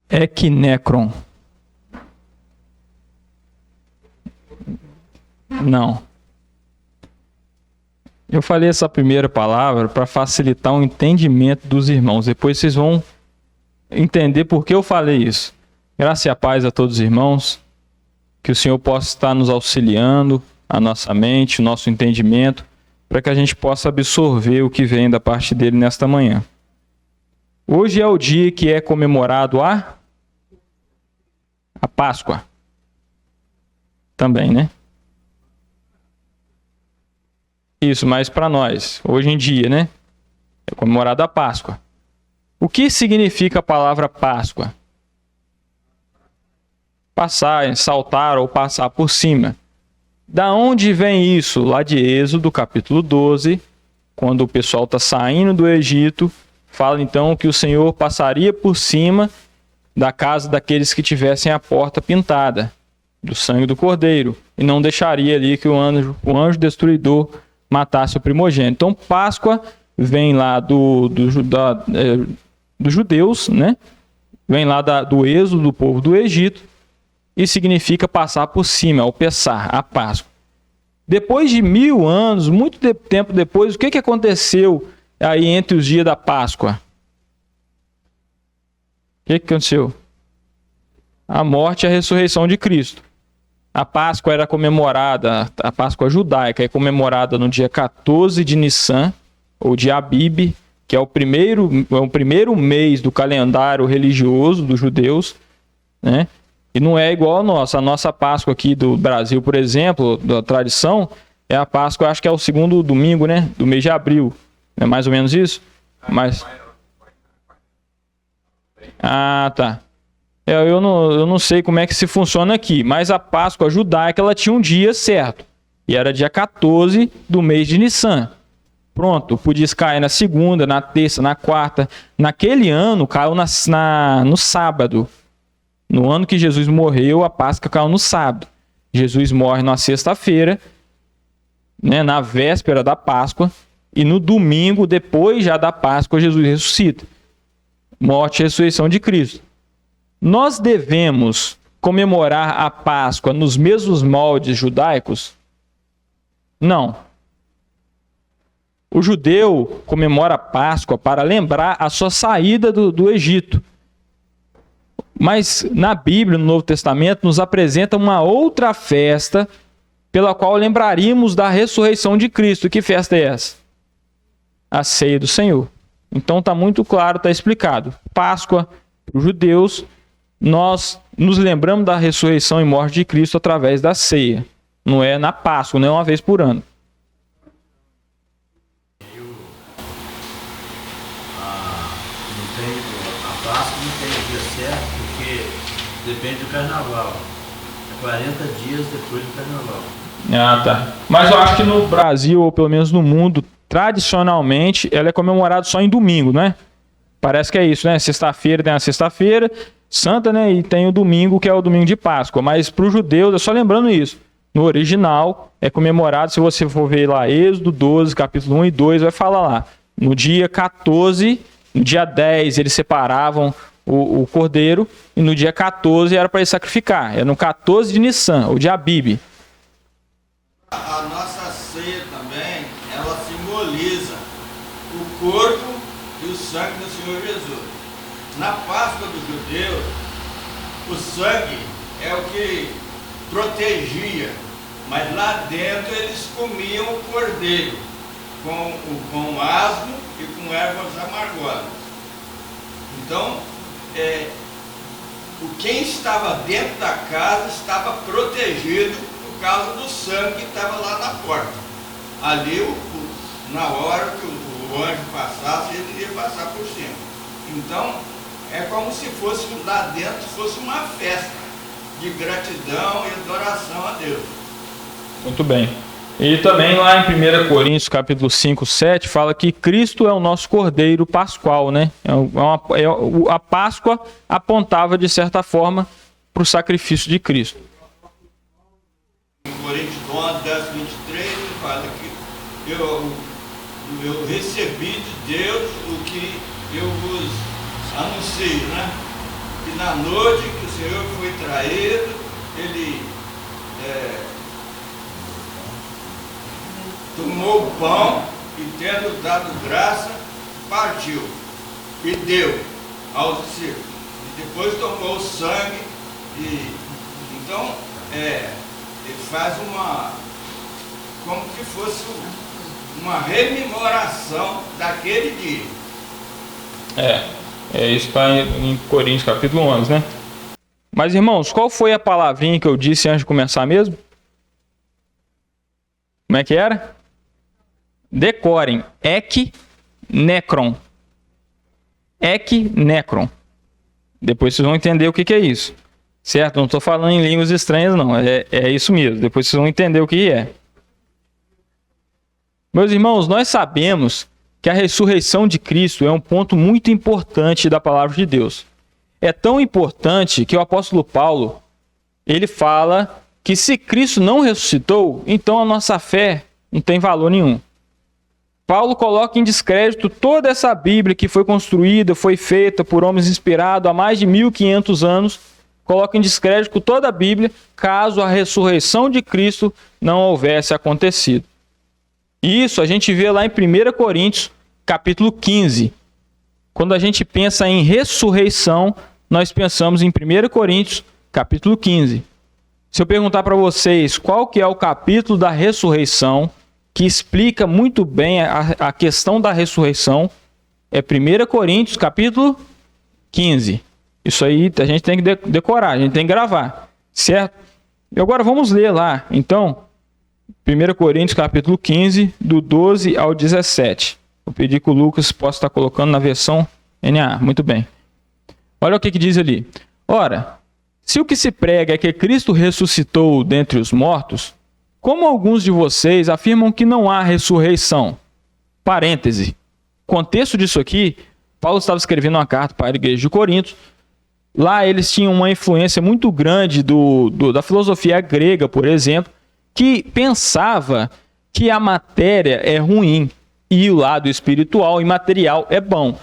Equinecron. Não. Eu falei essa primeira palavra para facilitar o entendimento dos irmãos. Depois vocês vão entender por que eu falei isso. Graça e a paz a todos os irmãos. Que o Senhor possa estar nos auxiliando, a nossa mente, o nosso entendimento, para que a gente possa absorver o que vem da parte dele nesta manhã. Hoje é o dia que é comemorado a Páscoa. Também, né? Isso, mas para nós, hoje em dia, né? É comemorada a Páscoa. O que significa a palavra Páscoa? Passar, saltar ou passar por cima. Da onde vem isso? Lá de Êxodo, capítulo 12, quando o pessoal está saindo do Egito, fala então que o Senhor passaria por cima da casa daqueles que tivessem a porta pintada do sangue do Cordeiro, e não deixaria ali que o anjo destruidor matasse o primogênito. Então, Páscoa vem lá dos judeus, né? Vem lá do êxodo do povo do Egito e significa passar por cima, o Pessar, a Páscoa. Depois de 1000 anos, muito tempo depois, o que aconteceu aí entre os dias da Páscoa? O que aconteceu? A morte e a ressurreição de Cristo. A Páscoa era comemorada, a Páscoa judaica é comemorada no dia 14 de Nissan, ou de Abib, que é o primeiro mês do calendário religioso dos judeus, né? E não é igual a nossa. A nossa Páscoa aqui do Brasil, por exemplo, da tradição, é a Páscoa, acho que é o segundo domingo, né? Do mês de abril. É mais ou menos isso? Mas... Ah, tá. Eu não sei como é que se funciona aqui, mas a Páscoa judaica ela tinha um dia certo. E era dia 14 do mês de Nissan. Pronto, podia cair na segunda, na terça, na quarta. Naquele ano, caiu no sábado. No ano que Jesus morreu, a Páscoa caiu no sábado. Jesus morre na sexta-feira, né, na véspera da Páscoa. E no domingo, depois já da Páscoa, Jesus ressuscita. Morte e ressurreição de Cristo. Nós devemos comemorar a Páscoa nos mesmos moldes judaicos? Não. O judeu comemora a Páscoa para lembrar a sua saída do Egito. Mas na Bíblia, no Novo Testamento, nos apresenta uma outra festa pela qual lembraríamos da ressurreição de Cristo. Que festa é essa? A ceia do Senhor. Então está muito claro, está explicado. Páscoa, para os judeus, nós nos lembramos da ressurreição e morte de Cristo através da ceia. Não é na Páscoa, não é uma vez por ano. A Páscoa não tem o dia certo, porque depende do carnaval. É 40 dias depois do carnaval. Ah, tá. Mas eu acho que no Brasil, ou pelo menos no mundo, tradicionalmente, ela é comemorada só em domingo, né? Parece que é isso, né? Sexta-feira tem a sexta-feira santa, né? E tem o domingo, que é o domingo de Páscoa. Mas para os judeus, é só lembrando isso. No original, é comemorado, se você for ver lá, Êxodo 12, capítulo 1 e 2, vai falar lá. No dia 14, no dia 10, eles separavam o cordeiro, e no dia 14 era para ele sacrificar. É no 14 de Nissan, ou de Abib. A nossa ceia também, ela simboliza o corpo e o sangue do Senhor Jesus. Na Páscoa dos judeus, o sangue é o que protegia, mas lá dentro eles comiam o cordeiro com asno e com ervas amargosas. Então, quem estava dentro da casa estava protegido por causa do sangue que estava lá na porta. Ali, na hora que o anjo passasse, ele ia passar por cima. Então, é como se fosse lá dentro, fosse uma festa de gratidão e adoração a Deus. Muito bem. E também lá em 1 Coríntios, capítulo 5, 7, fala que Cristo é o nosso Cordeiro Pascual, né? A Páscoa apontava, de certa forma, para o sacrifício de Cristo. Em Coríntios 11, 10, 23, ele fala que eu recebi de Deus o que eu vos anuncio, né? E na noite que o Senhor foi traído, ele tomou o pão e, tendo dado graça, partiu e deu aos discípulos. E depois tomou o sangue e então ele faz como que fosse uma rememoração daquele dia. Isso está em Coríntios capítulo 11, né? Mas, irmãos, qual foi a palavrinha que eu disse antes de começar mesmo? Como é que era? Decorem. Eknekron. Eknekron. Depois vocês vão entender o que é isso. Certo? Não estou falando em línguas estranhas, não. É isso mesmo. Depois vocês vão entender o que é. Meus irmãos, nós sabemos que a ressurreição de Cristo é um ponto muito importante da palavra de Deus. É tão importante que o apóstolo Paulo, ele fala que se Cristo não ressuscitou, então a nossa fé não tem valor nenhum. Paulo coloca em descrédito toda essa Bíblia que foi construída, foi feita por homens inspirados há mais de 1500 anos, coloca em descrédito toda a Bíblia, caso a ressurreição de Cristo não houvesse acontecido. Isso a gente vê lá em 1 Coríntios, capítulo 15. Quando a gente pensa em ressurreição, nós pensamos em 1 Coríntios, capítulo 15. Se eu perguntar para vocês qual que é o capítulo da ressurreição, que explica muito bem a questão da ressurreição, é 1 Coríntios, capítulo 15. Isso aí a gente tem que decorar, a gente tem que gravar, certo? E agora vamos ler lá, então, 1 Coríntios, capítulo 15, do 12 ao 17. Vou pedir que o Lucas possa estar colocando na versão NA. Muito bem. Olha o que diz ali. Ora, se o que se prega é que Cristo ressuscitou dentre os mortos, como alguns de vocês afirmam que não há ressurreição? Parêntese. Contexto disso aqui, Paulo estava escrevendo uma carta para a igreja de Corinto. Lá eles tinham uma influência muito grande da filosofia grega, por exemplo, que pensava que a matéria é ruim e o lado espiritual e material é bom.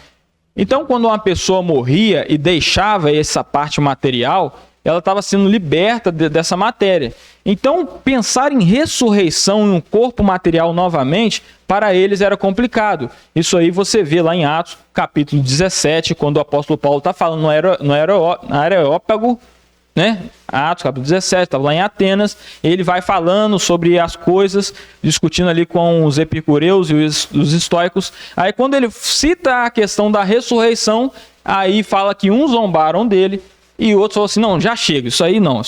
Então, quando uma pessoa morria e deixava essa parte material, ela estava sendo liberta dessa matéria. Então, pensar em ressurreição em um corpo material novamente, para eles era complicado. Isso aí você vê lá em Atos, capítulo 17, quando o apóstolo Paulo está falando no Areópago, né? Atos, capítulo 17, estava lá em Atenas, ele vai falando sobre as coisas, discutindo ali com os epicureus e os estoicos. Aí quando ele cita a questão da ressurreição, aí fala que uns zombaram dele e outros falaram assim, não, já chega, isso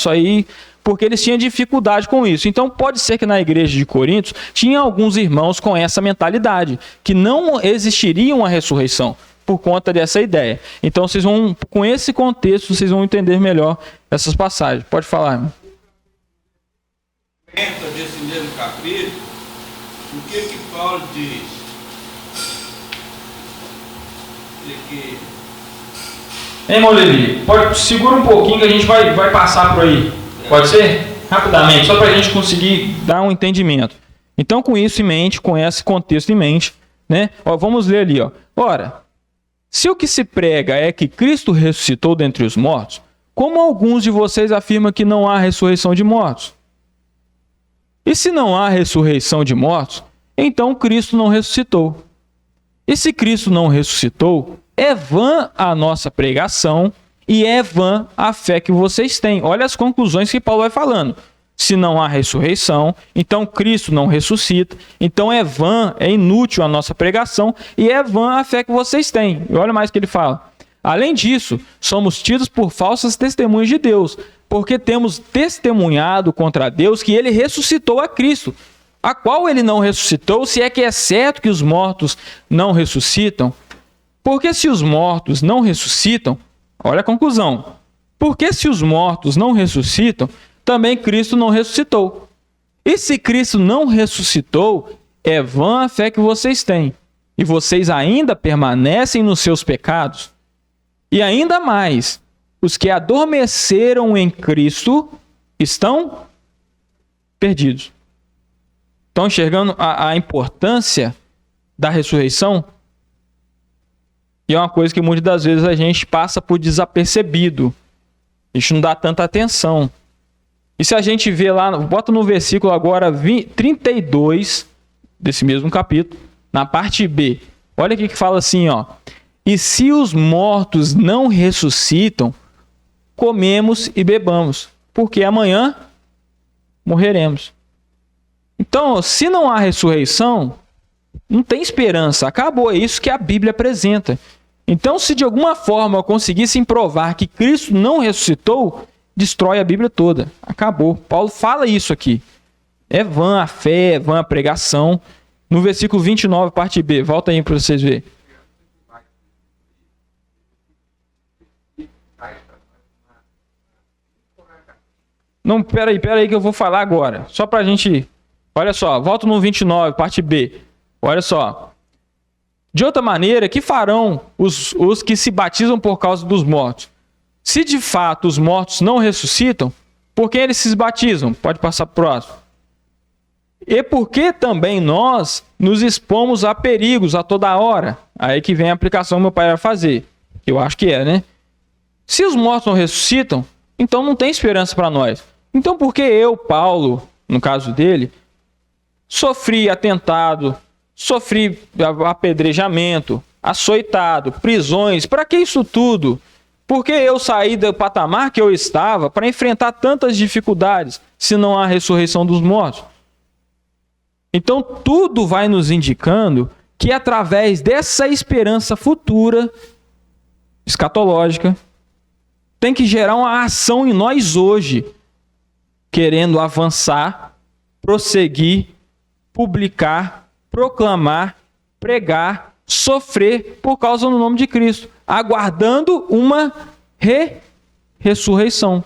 aí, porque eles tinham dificuldade com isso. Então pode ser que na igreja de Corinto tinha alguns irmãos com essa mentalidade, que não existiria uma ressurreição por conta dessa ideia. Então, vocês vão, com esse contexto, vocês vão entender melhor essas passagens. Pode falar, irmão. Dentro desse mesmo capítulo, o que Paulo diz? Irmão Levi, segura um pouquinho que a gente vai passar por aí. Pode ser? Rapidamente, só para a gente conseguir dar um entendimento. Então, com isso em mente, com esse contexto em mente, né? Vamos ler ali. Ora, se o que se prega é que Cristo ressuscitou dentre os mortos, como alguns de vocês afirmam que não há ressurreição de mortos? E se não há ressurreição de mortos, então Cristo não ressuscitou. E se Cristo não ressuscitou, é vã a nossa pregação e é vã a fé que vocês têm. Olha as conclusões que Paulo vai falando. Se não há ressurreição, então Cristo não ressuscita, então é vã, é inútil a nossa pregação e é vã a fé que vocês têm. E olha mais o que ele fala. Além disso, somos tidos por falsas testemunhas de Deus, porque temos testemunhado contra Deus que ele ressuscitou a Cristo, a qual ele não ressuscitou, se é que é certo que os mortos não ressuscitam. Porque se os mortos não ressuscitam, olha a conclusão, porque se os mortos não ressuscitam, também Cristo não ressuscitou. E se Cristo não ressuscitou, é vã a fé que vocês têm, e vocês ainda permanecem nos seus pecados. E ainda mais, os que adormeceram em Cristo estão perdidos. Estão enxergando a importância da ressurreição? E é uma coisa que muitas das vezes a gente passa por desapercebido. A gente não dá tanta atenção. E se a gente vê lá, bota no versículo agora 32 desse mesmo capítulo, na parte B. Olha aqui que fala assim, ó. E se os mortos não ressuscitam, comemos e bebamos, porque amanhã morreremos. Então, se não há ressurreição, não tem esperança. Acabou, é isso que a Bíblia apresenta. Então, se de alguma forma eu conseguisse provar que Cristo não ressuscitou, destrói a Bíblia toda. Acabou. Paulo fala isso aqui. É vã a fé, é vã a pregação. No versículo 29, parte B. Volta aí para vocês verem. Não, peraí que eu vou falar agora. Só para a gente... Olha só, volta no 29, parte B. Olha só. De outra maneira, que farão os que se batizam por causa dos mortos? Se de fato os mortos não ressuscitam, por que eles se batizam? Pode passar para o próximo. E por que também nós nos expomos a perigos a toda hora? Aí que vem a aplicação que meu pai vai fazer. Eu acho que é, né? Se os mortos não ressuscitam, então não tem esperança para nós. Então por que eu, Paulo, no caso dele, sofri atentado, sofri apedrejamento, açoitado, prisões? Para que isso tudo? Por que eu saí do patamar que eu estava para enfrentar tantas dificuldades se não há ressurreição dos mortos? Então tudo vai nos indicando que através dessa esperança futura, escatológica, tem que gerar uma ação em nós hoje, querendo avançar, prosseguir, publicar, proclamar, pregar, sofrer por causa do nome de Cristo, aguardando uma ressurreição.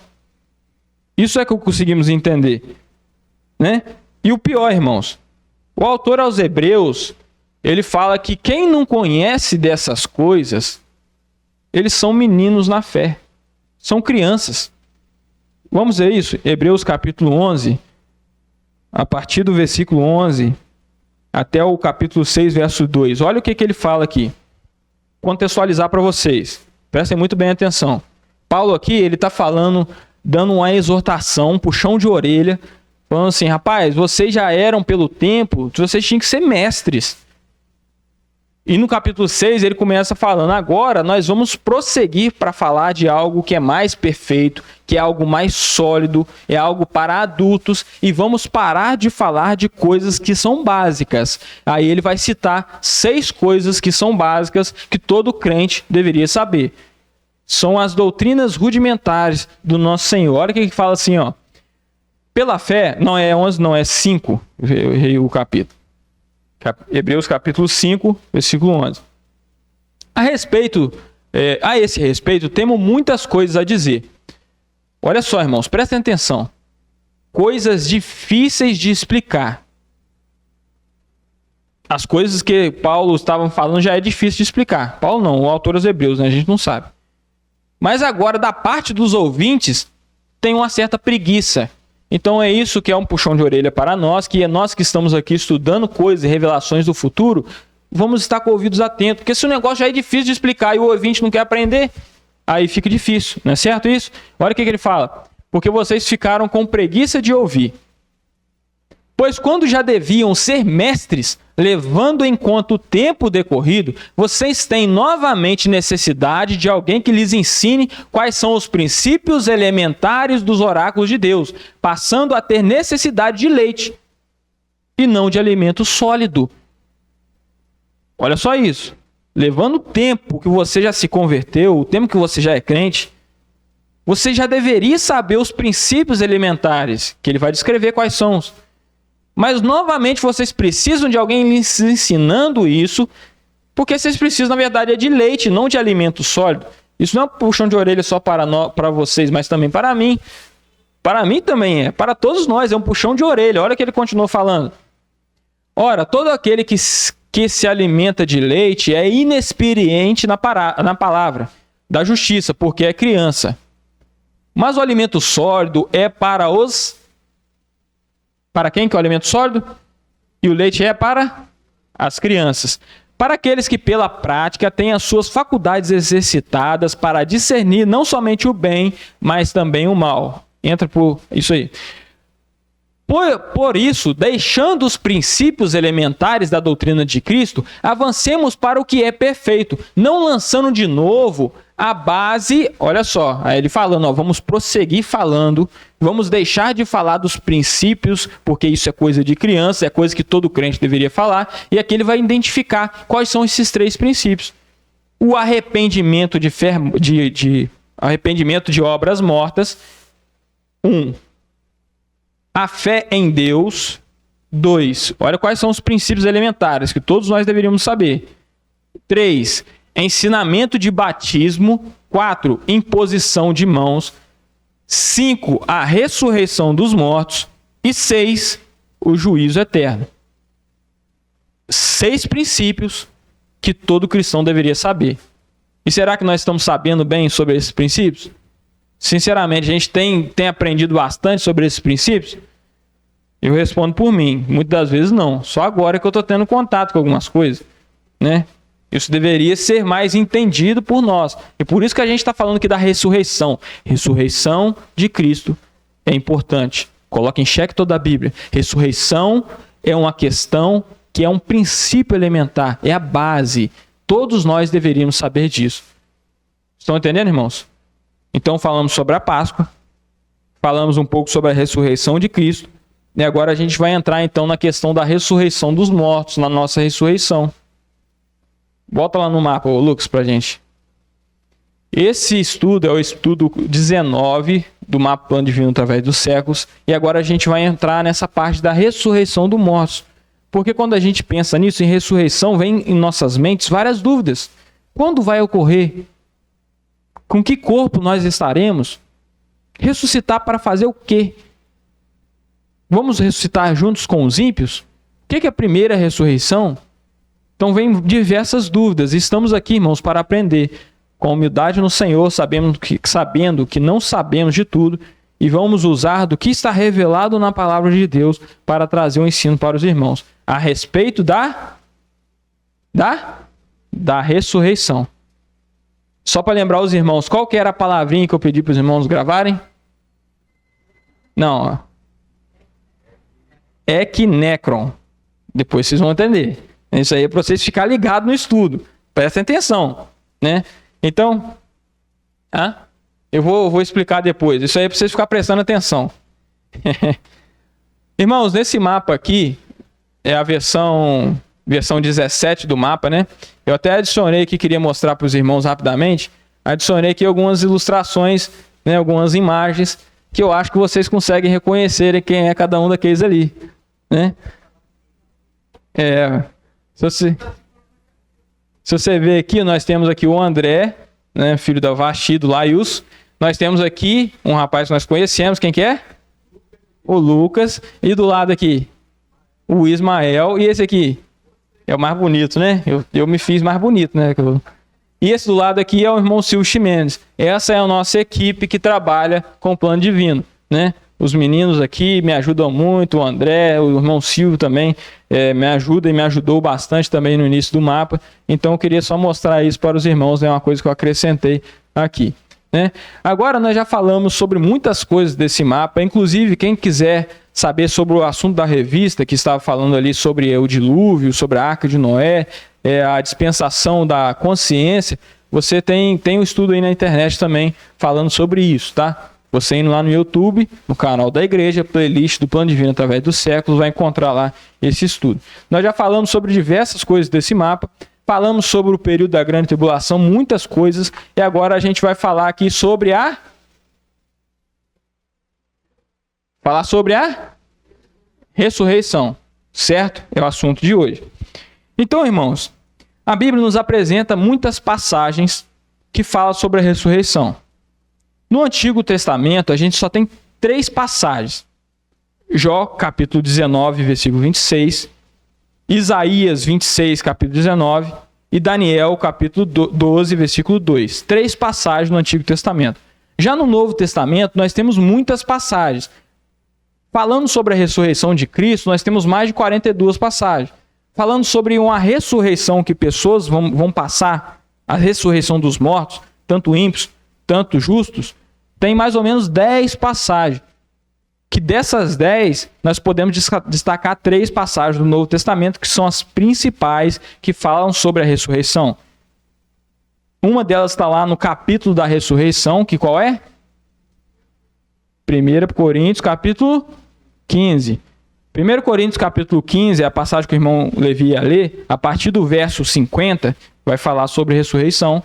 Isso é que conseguimos entender, né? E o pior, irmãos, o autor aos Hebreus, ele fala que quem não conhece dessas coisas, eles são meninos na fé, são crianças. Vamos ver isso? Hebreus capítulo 11, a partir do versículo 11 até o capítulo 6, verso 2. Olha o que ele fala aqui. Contextualizar para vocês. Prestem muito bem atenção. Paulo aqui, ele está falando, dando uma exortação, um puxão de orelha, falando assim, rapaz, vocês já eram pelo tempo, vocês tinham que ser mestres. E no capítulo 6 ele começa falando, agora nós vamos prosseguir para falar de algo que é mais perfeito, que é algo mais sólido, é algo para adultos, e vamos parar de falar de coisas que são básicas. Aí ele vai citar 6 coisas que são básicas que todo crente deveria saber. São as doutrinas rudimentares do nosso Senhor. Olha o que ele fala assim, ó. Pela fé, não é 11, não é 5, eu errei o capítulo. Hebreus capítulo 5, versículo 11. A esse respeito, temos muitas coisas a dizer. Olha só, irmãos, prestem atenção. Coisas difíceis de explicar. As coisas que Paulo estava falando já é difícil de explicar. Paulo não, o autor aos Hebreus, né? A gente não sabe. Mas agora, da parte dos ouvintes, tem uma certa preguiça. Então é isso que é um puxão de orelha para nós, que é nós que estamos aqui estudando coisas e revelações do futuro, vamos estar com ouvidos atentos, porque se o negócio já é difícil de explicar e o ouvinte não quer aprender, aí fica difícil, não é certo isso? Olha o que ele fala, porque vocês ficaram com preguiça de ouvir. Pois quando já deviam ser mestres, levando em conta o tempo decorrido, vocês têm novamente necessidade de alguém que lhes ensine quais são os princípios elementares dos oráculos de Deus, passando a ter necessidade de leite e não de alimento sólido. Olha só isso. Levando o tempo que você já se converteu, o tempo que você já é crente, você já deveria saber os princípios elementares, que ele vai descrever quais são. Mas, novamente, vocês precisam de alguém lhes ensinando isso, porque vocês precisam, na verdade, de leite, não de alimento sólido. Isso não é um puxão de orelha só para vocês, mas também para mim. Para mim também é. Para todos nós é um puxão de orelha. Olha o que ele continuou falando. Ora, todo aquele que se alimenta de leite é inexperiente na palavra da justiça, porque é criança. Mas o alimento sólido é para os... Para quem que é o alimento sólido? E o leite é para as crianças. para aqueles que pela prática têm as suas faculdades exercitadas para discernir não somente o bem, mas também o mal. Entra por isso aí. Por isso, deixando os princípios elementares da doutrina de Cristo, avancemos para o que é perfeito, não lançando de novo a base, olha só, aí ele falando, ó, vamos prosseguir falando, vamos deixar de falar dos princípios, porque isso é coisa de criança, é coisa que todo crente deveria falar, e aqui ele vai identificar quais são esses 3 princípios. O arrependimento arrependimento de obras mortas, 1. A fé em Deus. 2. Olha quais são os princípios elementares que todos nós deveríamos saber. 3. Ensinamento de batismo. 4. Imposição de mãos. 5. A ressurreição dos mortos. E 6. O juízo eterno. 6 princípios que todo cristão deveria saber. E será que nós estamos sabendo bem sobre esses princípios? Sinceramente, a gente tem aprendido bastante sobre esses princípios? Eu respondo por mim. Muitas das vezes não. Só agora que eu estou tendo contato com algumas coisas, né? Isso deveria ser mais entendido por nós. E por isso que a gente está falando aqui da ressurreição. Ressurreição de Cristo é importante. Coloque em xeque toda a Bíblia. Ressurreição é uma questão que é um princípio elementar. É a base. Todos nós deveríamos saber disso. Estão entendendo, irmãos? Então falamos sobre a Páscoa, falamos um pouco sobre a ressurreição de Cristo, e agora a gente vai entrar então na questão da ressurreição dos mortos, na nossa ressurreição. Bota lá no mapa, Lucas, pra gente. Esse estudo é o estudo 19 do mapa Plano Divino através dos séculos, e agora a gente vai entrar nessa parte da ressurreição dos mortos. Porque quando a gente pensa nisso, em ressurreição, vem em nossas mentes várias dúvidas. Quando vai ocorrer? Com que corpo nós estaremos? Ressuscitar para fazer o quê? Vamos ressuscitar juntos com os ímpios? O que é a primeira ressurreição? Então vem diversas dúvidas. Estamos aqui, irmãos, para aprender com humildade no Senhor, sabendo que não sabemos de tudo, e vamos usar do que está revelado na palavra de Deus para trazer um ensino para os irmãos a respeito da ressurreição. Só para lembrar os irmãos, qual que era a palavrinha que eu pedi para os irmãos gravarem? Não, ó. Equinecron. Depois vocês vão entender. Isso aí é para vocês ficarem ligados no estudo. Prestem atenção, né? Então, eu vou explicar depois. Isso aí é para vocês ficarem prestando atenção. Irmãos, nesse mapa aqui, é a versão 17 do mapa, né? Eu até adicionei aqui, queria mostrar para os irmãos rapidamente. Adicionei aqui algumas ilustrações, né? Algumas imagens que eu acho que vocês conseguem reconhecer quem é cada um daqueles ali, né? Se você ver aqui, nós temos aqui o André, né? Filho da Vasti, do Laius. Nós temos aqui um rapaz que nós conhecemos, quem que é? O Lucas. E do lado aqui, o Ismael. E esse aqui é o mais bonito, né? Eu me fiz mais bonito, né? E esse do lado aqui é o irmão Silvio Ximenes. Essa é a nossa equipe que trabalha com o Plano Divino, né? Os meninos aqui me ajudam muito, o André, o irmão Silvio também me ajuda e me ajudou bastante também no início do mapa. Então eu queria só mostrar isso para os irmãos, é uma coisa que eu acrescentei aqui, né? Agora nós já falamos sobre muitas coisas desse mapa, inclusive quem quiser saber sobre o assunto da revista, que estava falando ali sobre o dilúvio, sobre a Arca de Noé, a dispensação da consciência, você tem um estudo aí na internet também falando sobre isso, tá? Você indo lá no YouTube, no canal da igreja, playlist do Plano Divino através dos séculos, vai encontrar lá esse estudo. Nós já falamos sobre diversas coisas desse mapa, falamos sobre o período da grande tribulação, muitas coisas, e agora a gente vai falar aqui sobre a ressurreição, certo? É o assunto de hoje. Então, irmãos, a Bíblia nos apresenta muitas passagens que falam sobre a ressurreição. No Antigo Testamento, a gente só tem 3 passagens. Jó, capítulo 19, versículo 26, Isaías 26, capítulo 19, e Daniel, capítulo 12, versículo 2. 3 passagens no Antigo Testamento. Já no Novo Testamento, nós temos muitas passagens. Falando sobre a ressurreição de Cristo, nós temos mais de 42 passagens. falando sobre uma ressurreição que pessoas vão passar, a ressurreição dos mortos, tanto ímpios, tanto justos, tem mais ou menos 10 passagens. Que dessas 10, nós podemos destacar 3 passagens do Novo Testamento, que são as principais, que falam sobre a ressurreição. Uma delas está lá no capítulo da ressurreição, que qual é? 1 Coríntios, capítulo 15. 1 Coríntios, capítulo 15, é a passagem que o irmão Levi ia ler, a partir do verso 50, vai falar sobre ressurreição.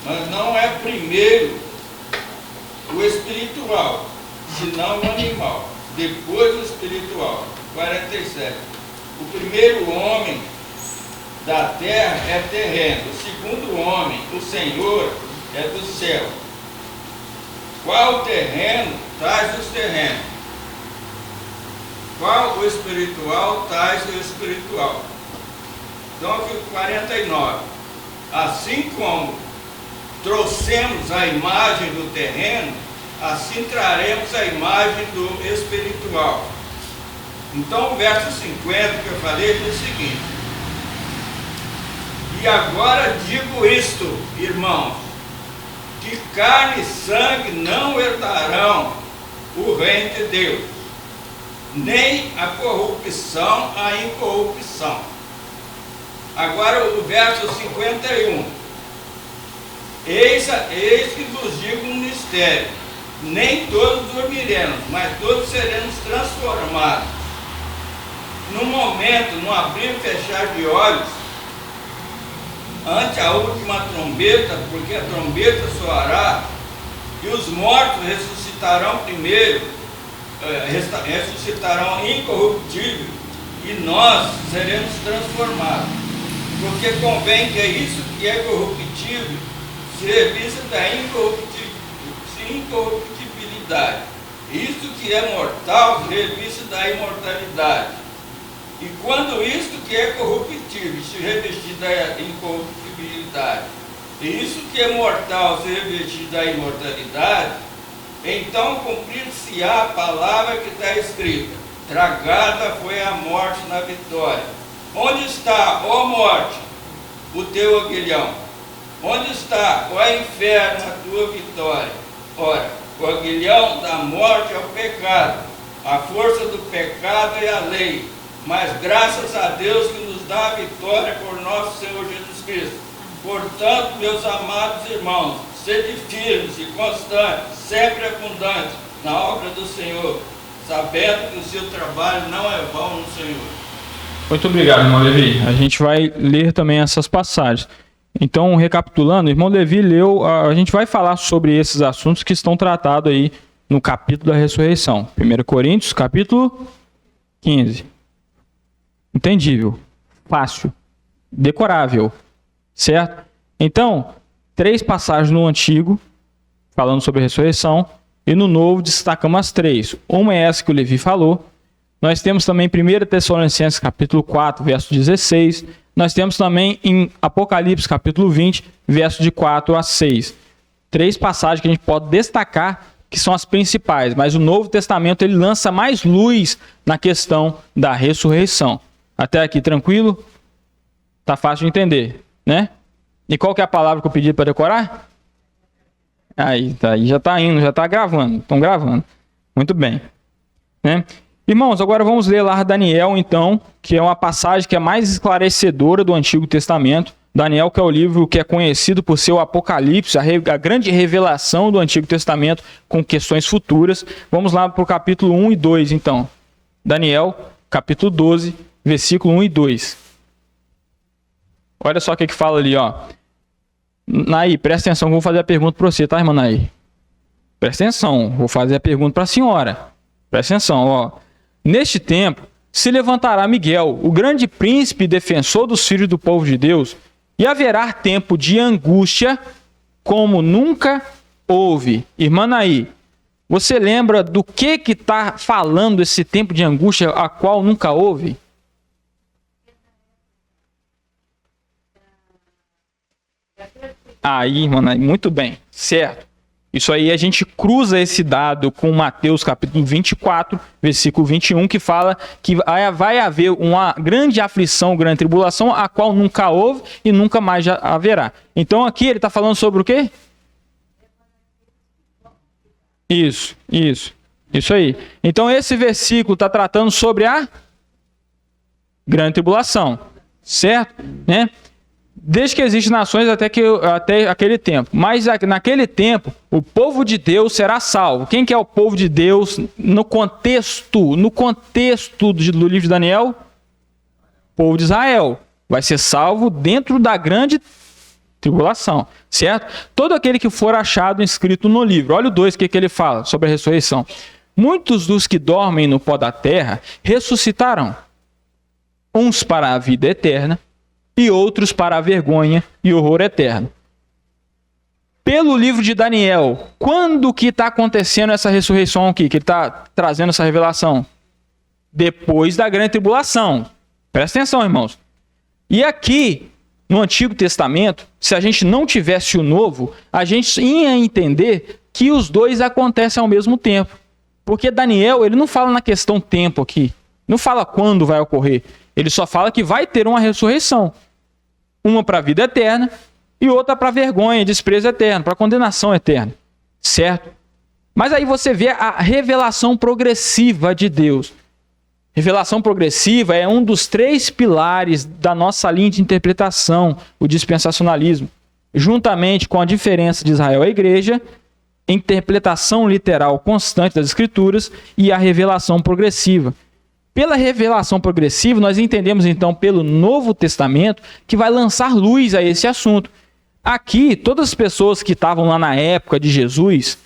Mas não é primeiro o espiritual, senão o animal. Depois o espiritual. 47. O primeiro homem da terra é terreno. O segundo homem, o Senhor, é do céu. Qual o terreno, tais os terrenos. Qual o espiritual, tais o espiritual. Então, aqui 49. Assim como trouxemos a imagem do terreno, assim traremos a imagem do espiritual. Então, o verso 50 que eu falei diz o seguinte: e agora digo isto, irmãos, que carne e sangue não herdarão o reino de Deus, nem a corrupção, a incorrupção. Agora o verso 51. Eis que vos digo um mistério, nem todos dormiremos, mas todos seremos transformados. No momento, no abrir e fechar de olhos, ante a última trombeta, porque a trombeta soará, e os mortos ressuscitarão primeiro, ressuscitarão incorruptível, e nós seremos transformados. Porque convém que isso que é corruptível se revista da incorruptibilidade. Isto que é mortal se revista da imortalidade. E quando isto que é corruptível se revestir da incorruptibilidade, e isso que é mortal se revestir da imortalidade, então cumprir-se-á a palavra que está escrita: tragada foi a morte na vitória. Onde está, ó morte, o teu aguilhão? Onde está, ó inferno, a tua vitória? Ora, o aguilhão da morte é o pecado, a força do pecado é a lei, mas graças a Deus que nos dá a vitória por nosso Senhor Jesus Cristo. Portanto, meus amados irmãos, sede firmes e constantes, sempre abundantes na obra do Senhor, sabendo que o seu trabalho não é vão no Senhor. Muito obrigado, irmão Levi. A gente vai ler também essas passagens. Então, recapitulando, o irmão Levi leu, a gente vai falar sobre esses assuntos que estão tratados aí no capítulo da ressurreição. 1 Coríntios, capítulo 15. Entendível, fácil, decorável, certo? Então, 3 passagens no Antigo, falando sobre a ressurreição, e no Novo destacamos as 3. Uma é essa que o Levi falou. Nós temos também 1 Tessalonicenses, capítulo 4, verso 16. Nós temos também em Apocalipse, capítulo 20, verso de 4 a 6. 3 passagens que a gente pode destacar, que são as principais, mas o Novo Testamento ele lança mais luz na questão da ressurreição. Até aqui, tranquilo? Tá fácil de entender, né? E qual que é a palavra que eu pedi para decorar? Aí já tá indo, já tá gravando. Estão gravando. Muito bem. Né? Irmãos, agora vamos ler lá Daniel, então, que é uma passagem que é mais esclarecedora do Antigo Testamento. Daniel, que é o livro que é conhecido por ser o Apocalipse, a grande revelação do Antigo Testamento com questões futuras. Vamos lá para o capítulo 1 e 2, então. Daniel, capítulo 12, versículo 1 e 2. Olha só o que fala ali, ó. Naí, presta atenção, vou fazer a pergunta para você, tá, irmã Naí? Presta atenção, vou fazer a pergunta para a senhora. Presta atenção, ó. Neste tempo, se levantará Miguel, o grande príncipe e defensor dos filhos do povo de Deus, e haverá tempo de angústia como nunca houve. Irmã Naí, você lembra do que está falando esse tempo de angústia a qual nunca houve? Aí, irmã Naí, muito bem, certo. Isso aí a gente cruza esse dado com Mateus capítulo 24, versículo 21, que fala que vai haver uma grande aflição, grande tribulação, a qual nunca houve e nunca mais já haverá. Então aqui ele está falando sobre o quê? Isso aí. Então esse versículo está tratando sobre a grande tribulação, certo? Né? Desde que existem nações até aquele tempo. Mas naquele tempo, o povo de Deus será salvo. Quem que é o povo de Deus no contexto do livro de Daniel? O povo de Israel. Vai ser salvo dentro da grande tribulação, certo? Todo aquele que for achado inscrito no livro. Olha o 2, o que ele fala sobre a ressurreição. Muitos dos que dormem no pó da terra ressuscitarão. Uns para a vida eterna, e outros para a vergonha e horror eterno. Pelo livro de Daniel, quando que está acontecendo essa ressurreição aqui, que ele está trazendo essa revelação? Depois da grande tribulação. Presta atenção, irmãos. E aqui, no Antigo Testamento, se a gente não tivesse o Novo, a gente ia entender que os dois acontecem ao mesmo tempo. Porque Daniel, ele não fala na questão tempo aqui. Não fala quando vai ocorrer. Ele só fala que vai ter uma ressurreição. Uma para a vida eterna e outra para vergonha, desprezo eterno, para condenação eterna. Certo? Mas aí você vê a revelação progressiva de Deus. Revelação progressiva é um dos 3 pilares da nossa linha de interpretação, o dispensacionalismo. Juntamente com a diferença de Israel e a igreja, interpretação literal constante das Escrituras e a revelação progressiva. Pela revelação progressiva, nós entendemos então pelo Novo Testamento que vai lançar luz a esse assunto. Aqui, todas as pessoas que estavam lá na época de Jesus,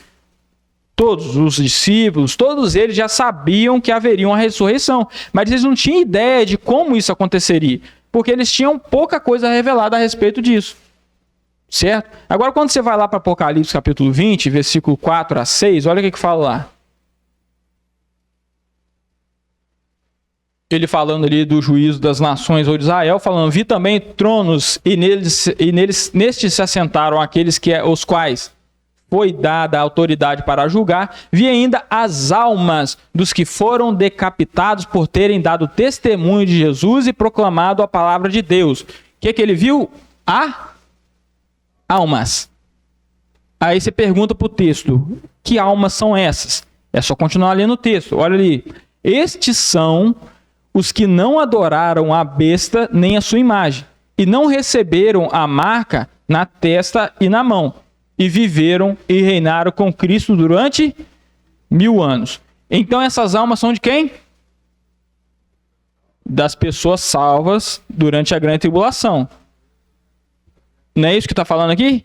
todos os discípulos, todos eles já sabiam que haveria uma ressurreição, mas eles não tinham ideia de como isso aconteceria, porque eles tinham pouca coisa revelada a respeito disso. Certo? Agora, quando você vai lá para Apocalipse capítulo 20, versículo 4 a 6, olha o que fala lá. Ele falando ali do juízo das nações ou de Israel, falando, vi também tronos e nestes se assentaram aqueles os quais foi dada a autoridade para julgar. Vi ainda as almas dos que foram decapitados por terem dado testemunho de Jesus e proclamado a palavra de Deus. O que ele viu? Almas. Aí você pergunta para o texto, que almas são essas? É só continuar lendo o texto. Olha ali. Estes são os que não adoraram a besta nem a sua imagem, e não receberam a marca na testa e na mão, e viveram e reinaram com Cristo durante 1000 anos. Então essas almas são de quem? Das pessoas salvas durante a grande tribulação. Não é isso que está falando aqui?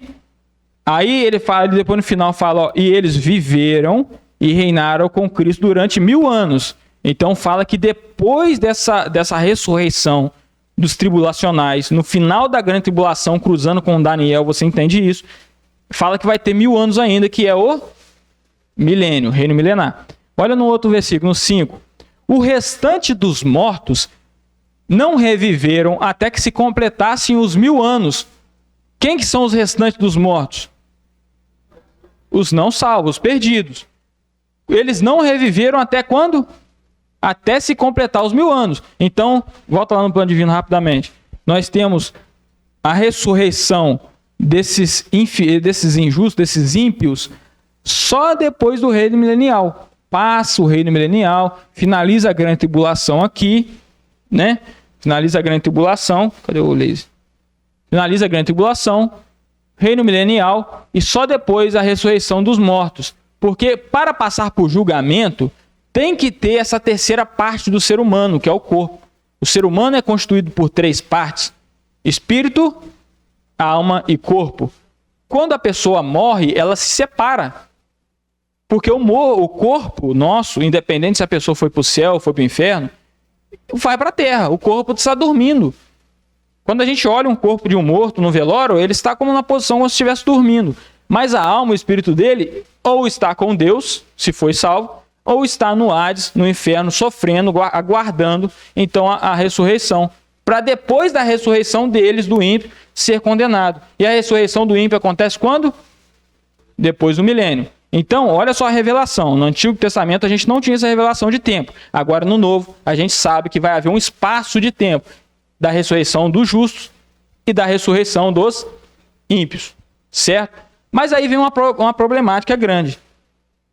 Aí ele fala, depois no final fala, e eles viveram e reinaram com Cristo durante 1000 anos. Então fala que depois dessa ressurreição dos tribulacionais, no final da grande tribulação, cruzando com Daniel, você entende isso, fala que vai ter 1000 anos ainda, que é o milênio, o reino milenar. Olha no outro versículo, no 5. O restante dos mortos não reviveram até que se completassem os 1000 anos. Quem que são os restantes dos mortos? Os não salvos, os perdidos. Eles não reviveram até quando? Até se completar os 1000 anos. Então, volta lá no plano divino rapidamente. Nós temos a ressurreição desses injustos, desses ímpios, só depois do reino milenial. Passa o reino milenial, finaliza a grande tribulação aqui, né? Finaliza a grande tribulação. Cadê o laser? Finaliza a grande tribulação, reino milenial, e só depois a ressurreição dos mortos. Porque para passar por julgamento, tem que ter essa terceira parte do ser humano, que é o corpo. O ser humano é constituído por 3 partes: espírito, alma e corpo. Quando a pessoa morre, ela se separa. Porque o corpo nosso, independente se a pessoa foi para o céu ou foi para o inferno, vai para a terra. O corpo está dormindo. Quando a gente olha um corpo de um morto no velório, ele está como na posição como se estivesse dormindo. Mas a alma, o espírito dele, ou está com Deus, se foi salvo, ou está no Hades, no inferno, sofrendo, aguardando, então, a ressurreição. Para depois da ressurreição deles, do ímpio, ser condenado. E a ressurreição do ímpio acontece quando? depois do milênio. Então, olha só a revelação. No Antigo Testamento a gente não tinha essa revelação de tempo. Agora, no Novo, a gente sabe que vai haver um espaço de tempo da ressurreição dos justos e da ressurreição dos ímpios. Certo? Mas aí vem uma problemática grande.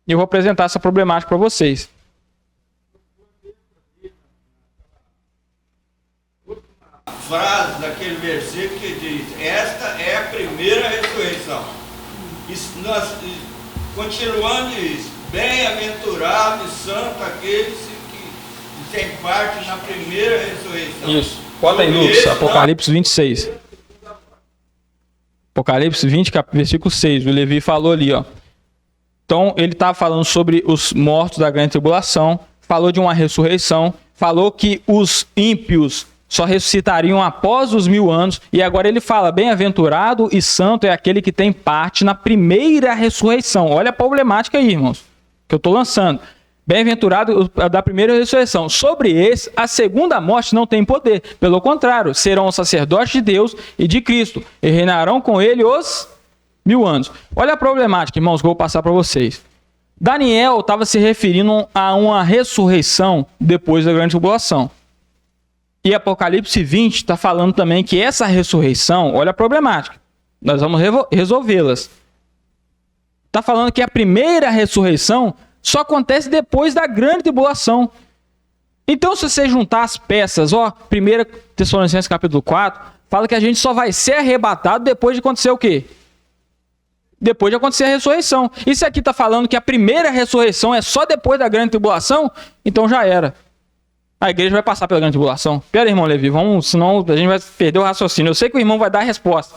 E eu vou apresentar essa problemática para vocês. A frase daquele versículo que diz: esta é a primeira ressurreição. Continuando isso, bem-aventurado e santo aqueles que têm parte na primeira ressurreição. Isso. Bota aí, Lucas, Apocalipse 26. Apocalipse 20, versículo 6. O Levi falou ali, ó. Então, ele estava falando sobre os mortos da grande tribulação, falou de uma ressurreição, falou que os ímpios só ressuscitariam após os 1000 anos, e agora ele fala, bem-aventurado e santo é aquele que tem parte na primeira ressurreição. Olha a problemática aí, irmãos, que eu estou lançando. Bem-aventurado da primeira ressurreição. Sobre esse, a segunda morte não tem poder. Pelo contrário, serão os sacerdotes de Deus e de Cristo, e reinarão com ele os 1000 anos. Olha a problemática, irmãos, que eu vou passar para vocês. Daniel estava se referindo a uma ressurreição depois da grande tribulação. E Apocalipse 20 está falando também que essa ressurreição, olha a problemática, nós vamos resolvê-las. Está falando que a primeira ressurreição só acontece depois da grande tribulação. Então, se você juntar as peças, 1 Tessalonicenses capítulo 4, fala que a gente só vai ser arrebatado depois de acontecer o quê? Depois de acontecer a ressurreição. E se aqui está falando que a primeira ressurreição é só depois da grande tribulação, então já era. A igreja vai passar pela grande tribulação. Pera, irmão Levi, senão a gente vai perder o raciocínio. Eu sei que o irmão vai dar a resposta.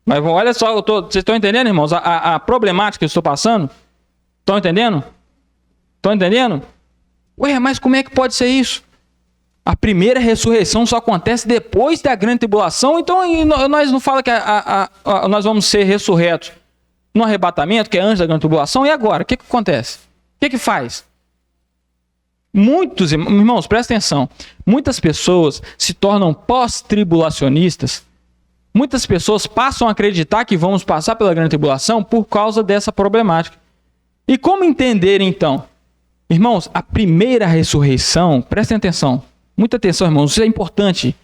Mas olha só, vocês estão entendendo, irmãos? A problemática que eu estou passando? Estão entendendo? Estão entendendo? Ué, mas como é que pode ser isso? A primeira ressurreição só acontece depois da grande tribulação, então nós não falamos que nós vamos ser ressurretos no arrebatamento, que é antes da grande tribulação, e agora? O que acontece? O que faz? Muitos, irmãos, prestem atenção, muitas pessoas se tornam pós-tribulacionistas, muitas pessoas passam a acreditar que vamos passar pela grande tribulação por causa dessa problemática. E como entender então? Irmãos, a primeira ressurreição, prestem atenção, muita atenção, irmãos, isso é importante.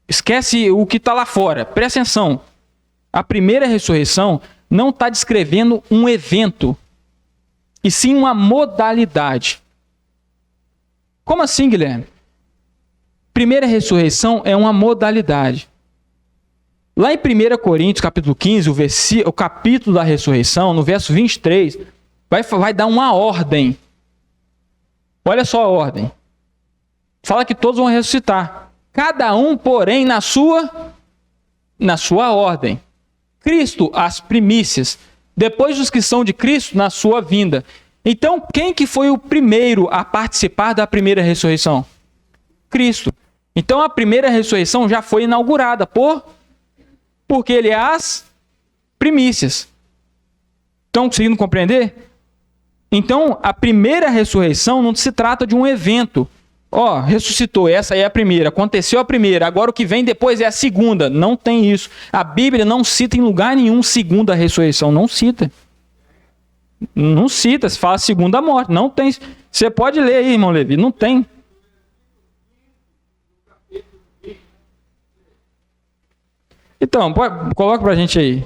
Esquece o que está lá fora, presta atenção. A primeira ressurreição não está descrevendo um evento, e sim uma modalidade. Como assim, Guilherme? Primeira ressurreição é uma modalidade. Lá em 1 Coríntios, capítulo 15, o capítulo da ressurreição, no verso 23, vai dar uma ordem. Olha só a ordem. Fala que todos vão ressuscitar. Cada um, porém, na sua ordem. Cristo, as primícias. Depois os que são de Cristo, na sua vinda. Então, quem que foi o primeiro a participar da primeira ressurreição? Cristo. Então, a primeira ressurreição já foi inaugurada porque ele é as primícias. Estão conseguindo compreender? Então, a primeira ressurreição não se trata de um evento. Ressuscitou, essa é a primeira, aconteceu a primeira, agora o que vem depois é a segunda. Não tem isso. A Bíblia não cita em lugar nenhum segunda ressurreição, não cita. Não cita, se fala segunda morte, não tem. Você pode ler aí, irmão Levi, não tem. Então, coloca pra gente aí.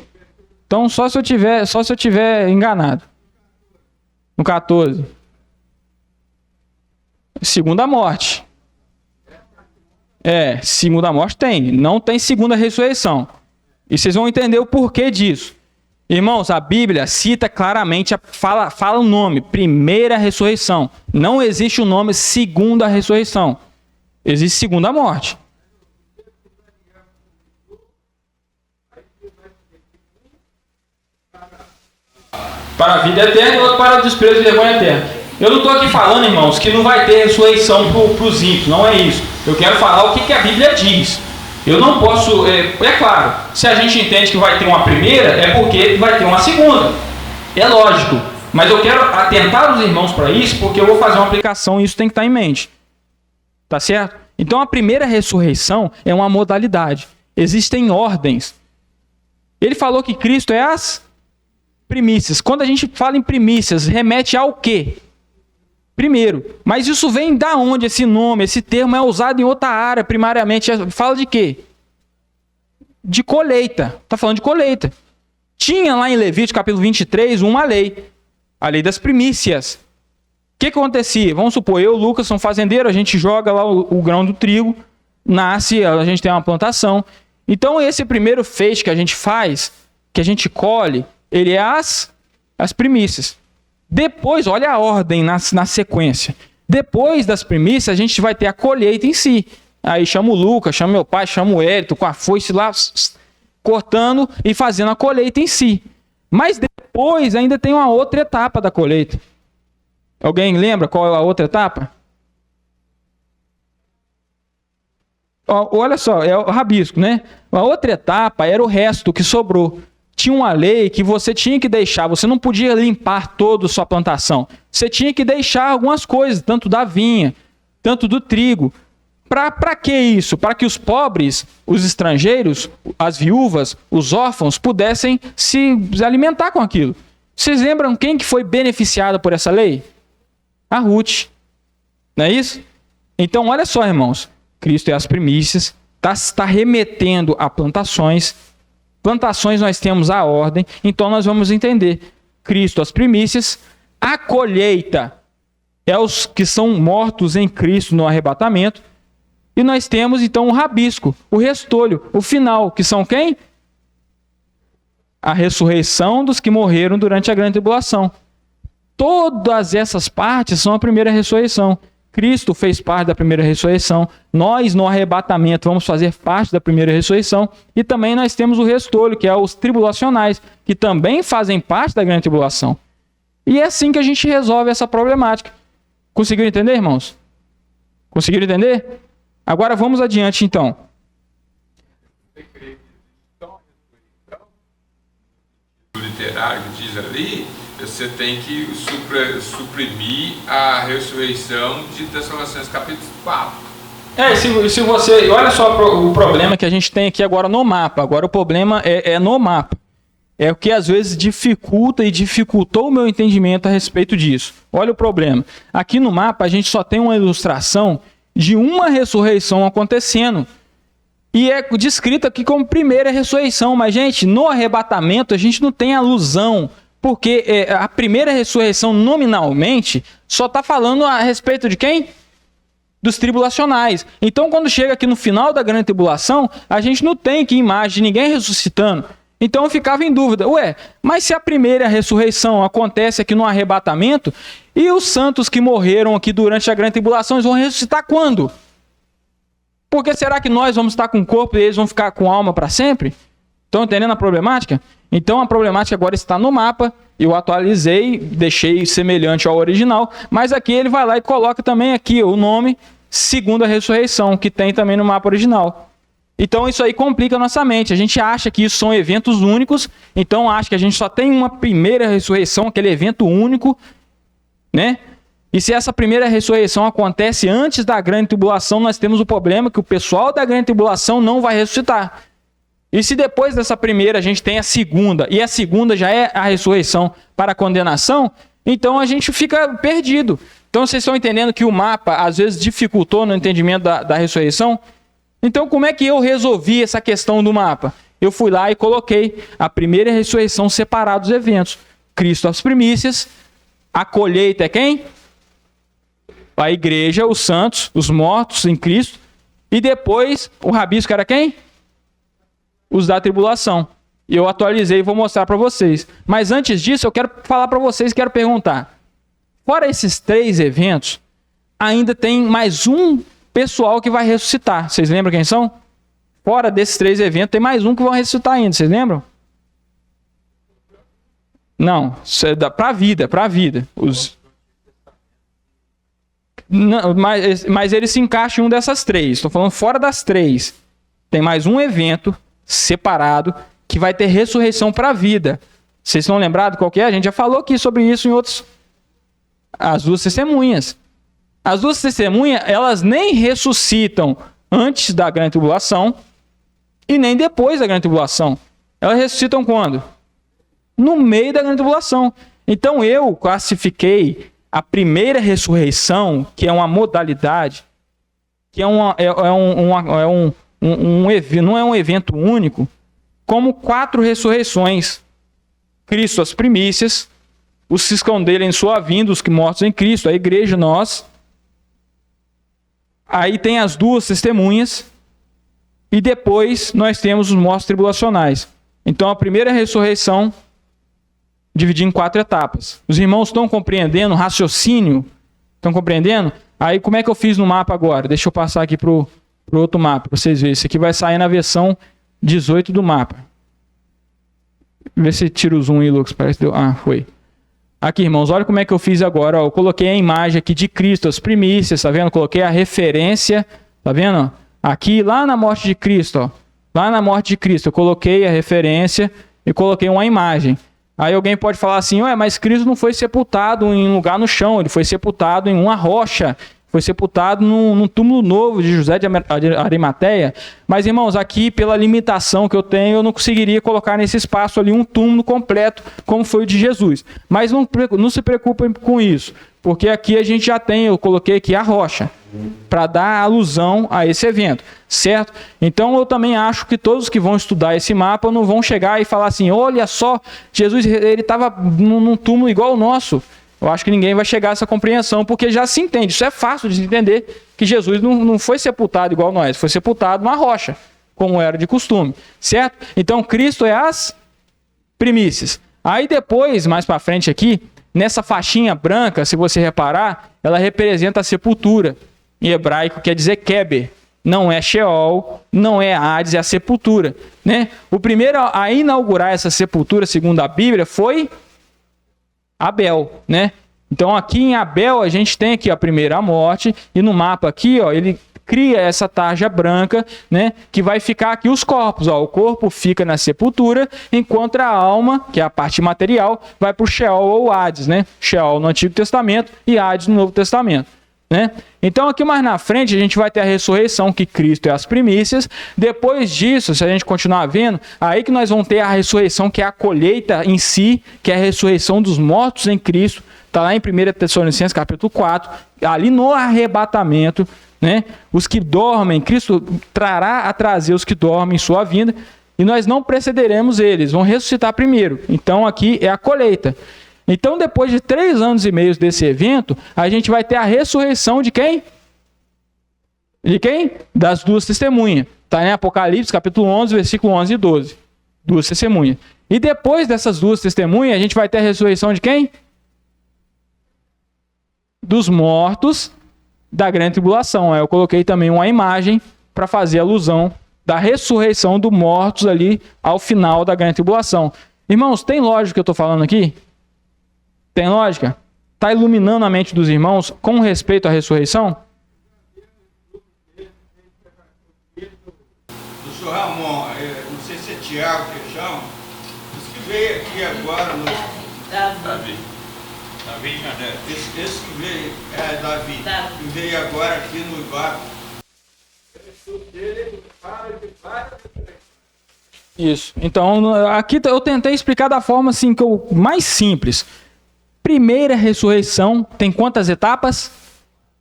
Então, só se eu tiver enganado. No 14. Segunda morte. Segunda morte tem. Não tem segunda ressurreição. E vocês vão entender o porquê disso. Irmãos, a Bíblia cita claramente, fala o nome, primeira ressurreição. Não existe o nome segunda ressurreição. Existe segunda morte. Para a vida eterna e outro para o desprezo e vergonha eterna. Eu não estou aqui falando, irmãos, que não vai ter ressurreição para os ímpios, não é isso. Eu quero falar o que a Bíblia diz. Eu não posso, é claro, se a gente entende que vai ter uma primeira, é porque vai ter uma segunda. É lógico. Mas eu quero atentar os irmãos para isso, porque eu vou fazer uma aplicação e isso tem que estar em mente. Tá certo? Então a primeira ressurreição é uma modalidade. Existem ordens. Ele falou que Cristo é as Primícias. Quando a gente fala em primícias, remete ao quê? Primeiro. Mas isso vem da onde esse nome, esse termo é usado em outra área, primariamente. Fala de quê? De colheita. Está falando de colheita. Tinha lá em Levítico, capítulo 23, uma lei. A lei das primícias. O que acontecia? Vamos supor, eu, Lucas, sou um fazendeiro, a gente joga lá o grão do trigo, nasce, a gente tem uma plantação. Então, esse primeiro feixe que a gente faz, que a gente colhe, ele é as primícias. Depois, olha a ordem na sequência. Depois das primícias, a gente vai ter a colheita em si. Aí chama o Lucas, chama meu pai, chama o Hélito, com a foice lá, cortando e fazendo a colheita em si. Mas depois ainda tem uma outra etapa da colheita. Alguém lembra qual é a outra etapa? Olha só, é o rabisco, né? A outra etapa era o resto que sobrou. Tinha uma lei que você tinha que deixar, você não podia limpar toda a sua plantação. Você tinha que deixar algumas coisas, tanto da vinha, tanto do trigo. Para que isso? Para que os pobres, os estrangeiros, as viúvas, os órfãos pudessem se alimentar com aquilo. Vocês lembram quem que foi beneficiado por essa lei? A Ruth. Não é isso? Então, olha só, irmãos. Cristo é as primícias, está remetendo a plantações. Plantações nós temos a ordem, então nós vamos entender. Cristo as primícias, a colheita é os que são mortos em Cristo no arrebatamento. E nós temos então o rabisco, o restolho, o final, que são quem? A ressurreição dos que morreram durante a grande tribulação. Todas essas partes são a primeira ressurreição. Cristo fez parte da primeira ressurreição. Nós, no arrebatamento, vamos fazer parte da primeira ressurreição. E também nós temos o restolho, que é os tribulacionais, que também fazem parte da grande tribulação. E é assim que a gente resolve essa problemática. Conseguiram entender, irmãos? Conseguiram entender? Agora vamos adiante, então. O literário que diz ali, você tem que suprimir a ressurreição de Tessalonicenses capítulo 4. Se você... Olha só o problema que a gente tem aqui agora no mapa. Agora o problema é no mapa. É o que às vezes dificulta e dificultou o meu entendimento a respeito disso. Olha o problema. Aqui no mapa a gente só tem uma ilustração de uma ressurreição acontecendo. E é descrito aqui como primeira ressurreição. Mas, gente, no arrebatamento a gente não tem alusão, porque a primeira ressurreição nominalmente só está falando a respeito de quem? Dos tribulacionais. Então, quando chega aqui no final da grande tribulação, a gente não tem aqui imagem de ninguém ressuscitando. Então eu ficava em dúvida, mas se a primeira ressurreição acontece aqui no arrebatamento, e os santos que morreram aqui durante a grande tribulação, eles vão ressuscitar quando? Porque será que nós vamos estar com o corpo e eles vão ficar com a alma para sempre? Estão entendendo a problemática? Então a problemática agora está no mapa, eu atualizei, deixei semelhante ao original, mas aqui ele vai lá e coloca também aqui o nome Segunda Ressurreição, que tem também no mapa original. Então isso aí complica a nossa mente. A gente acha que isso são eventos únicos, então acha que a gente só tem uma primeira ressurreição, aquele evento único, né? E se essa primeira ressurreição acontece antes da grande tribulação, nós temos o problema que o pessoal da grande tribulação não vai ressuscitar. E se depois dessa primeira a gente tem a segunda, e a segunda já é a ressurreição para a condenação, então a gente fica perdido. Então vocês estão entendendo que o mapa às vezes dificultou no entendimento da ressurreição? Então, como é que eu resolvi essa questão do mapa? Eu fui lá e coloquei a primeira ressurreição separada dos eventos. Cristo as primícias, a colheita é quem? A igreja, os santos, os mortos em Cristo. E depois, o rabisco era quem? Os da tribulação. E eu atualizei e vou mostrar para vocês. Mas antes disso, eu quero falar para vocês, quero perguntar. Fora esses 3 eventos, ainda tem mais um pessoal que vai ressuscitar. Vocês lembram quem são? Fora desses 3 eventos, tem mais um que vão ressuscitar ainda. Vocês lembram? Não, isso é para a vida, para a vida. Não, mas eles se encaixam em um dessas 3. Estou falando fora das 3. Tem mais um evento separado que vai ter ressurreição para a vida. Vocês estão lembrados qual que é? A gente já falou aqui sobre isso em outros... As 2 testemunhas. As 2 testemunhas, elas nem ressuscitam antes da grande tribulação e nem depois da grande tribulação. Elas ressuscitam quando? no meio da grande tribulação. Então eu classifiquei a primeira ressurreição, que é uma modalidade, que não é um evento único, como 4 ressurreições. Cristo, as primícias, os que se esconderem em sua vinda, os que mortos em Cristo, a igreja, nós. Aí tem as 2 testemunhas, e depois nós temos os mortos tribulacionais. Então a primeira ressurreição, dividir em 4 etapas. Os irmãos estão compreendendo o raciocínio? Estão compreendendo? Aí como é que eu fiz no mapa agora? Deixa eu passar aqui para o outro mapa, para vocês verem. Esse aqui vai sair na versão 18 do mapa. Vê se tira o zoom aí, Lucas. Parece que deu. Ah, foi. Aqui, irmãos, olha como é que eu fiz agora. Ó. Eu coloquei a imagem aqui de Cristo, as primícias, tá vendo? Coloquei a referência, tá vendo? Aqui, lá na morte de Cristo, ó. Lá na morte de Cristo, eu coloquei a referência e coloquei uma imagem. Aí alguém pode falar assim, ué, mas Cristo não foi sepultado em um lugar no chão, ele foi sepultado em uma rocha, foi sepultado num túmulo novo de José de Arimateia. Mas, irmãos, aqui, pela limitação que eu tenho, eu não conseguiria colocar nesse espaço ali um túmulo completo, como foi o de Jesus. Mas não se preocupem com isso, porque aqui a gente já tem, eu coloquei aqui a rocha, para dar alusão a esse evento, certo? Então, eu também acho que todos que vão estudar esse mapa não vão chegar e falar assim, olha só, Jesus ele estava num túmulo igual ao nosso. Eu acho que ninguém vai chegar a essa compreensão, porque já se entende, isso é fácil de entender, que Jesus não foi sepultado igual nós, foi sepultado numa rocha, como era de costume, certo? Então, Cristo é as primícias. Aí depois, mais para frente aqui, nessa faixinha branca, se você reparar, ela representa a sepultura. Em hebraico quer dizer Keber. Não é Sheol, não é Hades, é a sepultura, né? O primeiro a inaugurar essa sepultura, segundo a Bíblia, foi Abel, né? Então aqui em Abel a gente tem aqui a primeira morte, e no mapa aqui, ó, ele cria essa tarja branca, né, que vai ficar aqui os corpos, ó, o corpo fica na sepultura, enquanto a alma, que é a parte material, vai para o Sheol ou Hades, né? Sheol no Antigo Testamento e Hades no Novo Testamento, né? Então aqui mais na frente a gente vai ter a ressurreição, que Cristo é as primícias. Depois disso, se a gente continuar vendo, aí que nós vamos ter a ressurreição, que é a colheita em si, que é a ressurreição dos mortos em Cristo. Está lá em 1 Tessalonicenses capítulo 4, ali no arrebatamento, né? Os que dormem, Cristo trará a trazer os que dormem em sua vinda, e nós não precederemos eles, vão ressuscitar primeiro. Então aqui é a colheita. Então, depois de 3 anos e meio desse evento, a gente vai ter a ressurreição de quem? De quem? Das 2 testemunhas. Está em Apocalipse, capítulo 11, versículo 11 e 12. 2 testemunhas. E depois dessas 2 testemunhas, a gente vai ter a ressurreição de quem? Dos mortos da grande tribulação. Eu coloquei também uma imagem para fazer alusão da ressurreição dos mortos ali ao final da grande tribulação. Irmãos, tem lógica o que eu estou falando aqui? Tem lógica? Está iluminando a mente dos irmãos com respeito à ressurreição? O senhor Ramon, não sei se é Tiago que chama, esse que veio aqui agora no... Davi. Davi, né? Esse que veio, Davi, que veio agora aqui no barco. Isso. Então, aqui eu tentei explicar da forma assim, mais simples. Primeira ressurreição tem quantas etapas?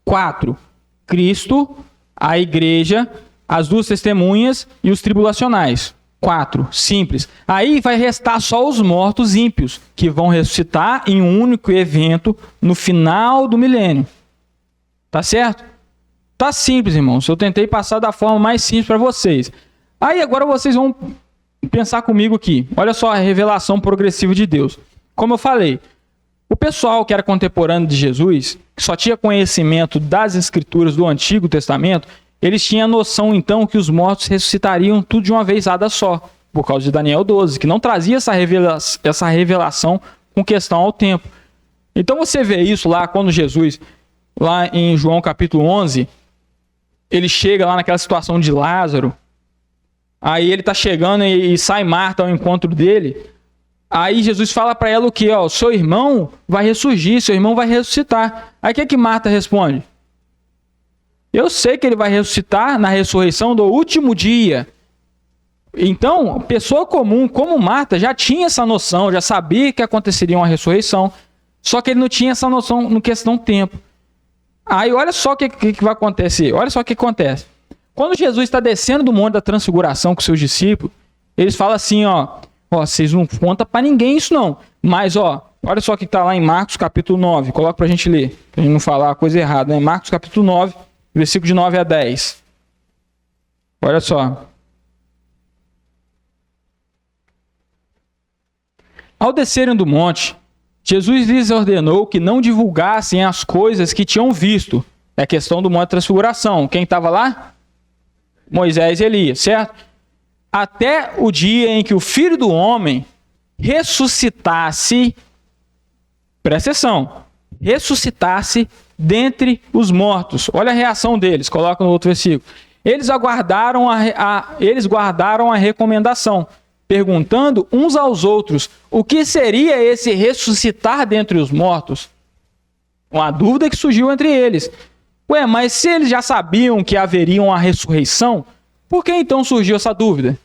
4. Cristo, a igreja, as 2 testemunhas e os tribulacionais. 4. Simples. Aí vai restar só os mortos ímpios, que vão ressuscitar em um único evento no final do milênio. Tá certo? Tá simples, irmãos. Eu tentei passar da forma mais simples para vocês. Aí agora vocês vão pensar comigo aqui. Olha só a revelação progressiva de Deus. Como eu falei, o pessoal que era contemporâneo de Jesus, que só tinha conhecimento das escrituras do Antigo Testamento, eles tinham a noção então que os mortos ressuscitariam tudo de uma vezada só, por causa de Daniel 12, que não trazia essa revelação com questão ao tempo. Então você vê isso lá quando Jesus, lá em João capítulo 11, ele chega lá naquela situação de Lázaro, aí ele está chegando e sai Marta ao encontro dele. Aí Jesus fala para ela o quê? Ó, seu irmão vai ressurgir, seu irmão vai ressuscitar. Aí o que Marta responde? Eu sei que ele vai ressuscitar na ressurreição do último dia. Então, pessoa comum como Marta já tinha essa noção, já sabia que aconteceria uma ressurreição, só que ele não tinha essa noção no questão tempo. Aí olha só o que vai acontecer, olha só o que acontece. Quando Jesus está descendo do Monte da Transfiguração com seus discípulos, eles falam assim, vocês não contam para ninguém isso não, mas olha só o que está lá em Marcos capítulo 9, coloca para a gente ler, para a gente não falar a coisa errada, né? Marcos capítulo 9, versículo de 9 a 10. Olha só. Ao descerem do monte, Jesus lhes ordenou que não divulgassem as coisas que tinham visto. É a questão do Monte da Transfiguração. Quem estava lá? Moisés e Elias, certo? Até o dia em que o Filho do Homem ressuscitasse, presta atenção, ressuscitasse dentre os mortos. Olha a reação deles, coloca no outro versículo. Eles guardaram a recomendação, perguntando uns aos outros o que seria esse ressuscitar dentre os mortos. Uma dúvida que surgiu entre eles. Mas se eles já sabiam que haveria uma ressurreição, por que então surgiu essa dúvida?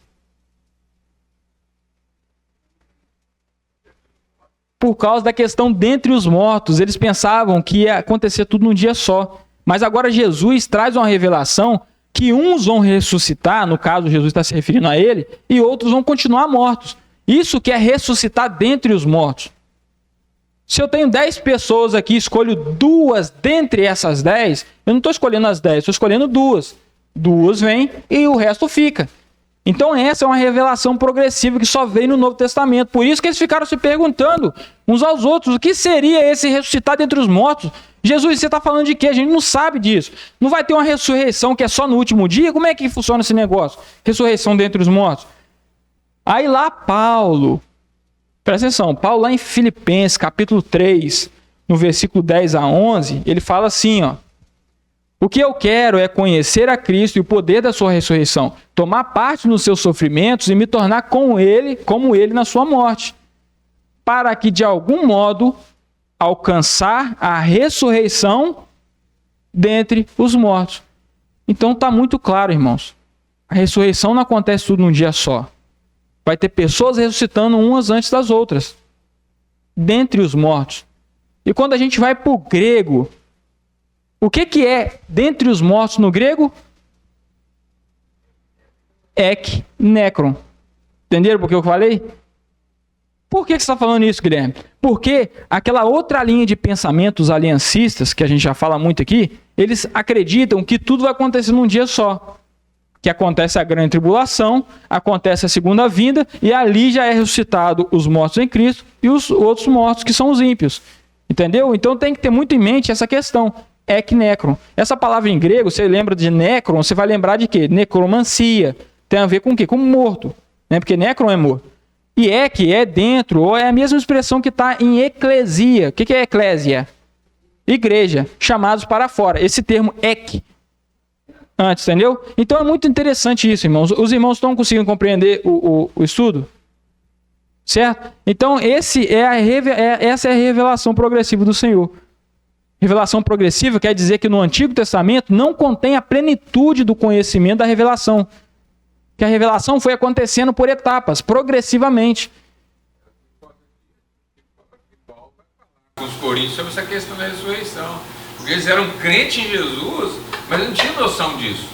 Por causa da questão dentre os mortos. Eles pensavam que ia acontecer tudo num dia só. Mas agora Jesus traz uma revelação que uns vão ressuscitar, no caso Jesus está se referindo a ele, e outros vão continuar mortos. Isso que é ressuscitar dentre os mortos. Se eu tenho 10 pessoas aqui, escolho 2 dentre essas 10, eu não estou escolhendo as 10, estou escolhendo 2. 2 vêm e o resto fica. Então essa é uma revelação progressiva que só veio no Novo Testamento. Por isso que eles ficaram se perguntando uns aos outros, o que seria esse ressuscitar dentre os mortos? Jesus, você está falando de quê? A gente não sabe disso. Não vai ter uma ressurreição que é só no último dia? Como é que funciona esse negócio? Ressurreição dentre os mortos. Aí lá Paulo, presta atenção, Paulo lá em Filipenses, capítulo 3, no versículo 10 a 11, ele fala assim, o que eu quero é conhecer a Cristo e o poder da sua ressurreição, tomar parte nos seus sofrimentos e me tornar como ele na sua morte, para que de algum modo alcançar a ressurreição dentre os mortos. Então está muito claro, irmãos. A ressurreição não acontece tudo num dia só. Vai ter pessoas ressuscitando umas antes das outras, dentre os mortos. E quando a gente vai para o grego, o que é dentre os mortos no grego? Ek, necron. Entenderam por que eu falei? Por que você está falando isso, Guilherme? Porque aquela outra linha de pensamentos aliancistas, que a gente já fala muito aqui, eles acreditam que tudo vai acontecer num dia só. Que acontece a grande tribulação, acontece a segunda vinda, e ali já é ressuscitado os mortos em Cristo e os outros mortos que são os ímpios. Entendeu? Então tem que ter muito em mente essa questão. Ek, necron. Essa palavra em grego, você lembra de necron, você vai lembrar de quê? Necromancia. Tem a ver com o quê? Com morto. Né? Porque necron é morto. E ek é dentro, ou é a mesma expressão que está em eclesia. O que é eclésia? Igreja, chamados para fora. Esse termo ek, antes, entendeu? Então é muito interessante isso, irmãos. Os irmãos estão conseguindo compreender o estudo? Certo? Então essa é a revelação progressiva do Senhor. Revelação progressiva quer dizer que no Antigo Testamento não contém a plenitude do conhecimento da revelação. Que a revelação foi acontecendo por etapas, progressivamente. Com os coríntios sobre essa questão da ressurreição. Porque eles eram crentes em Jesus, mas não tinham noção disso.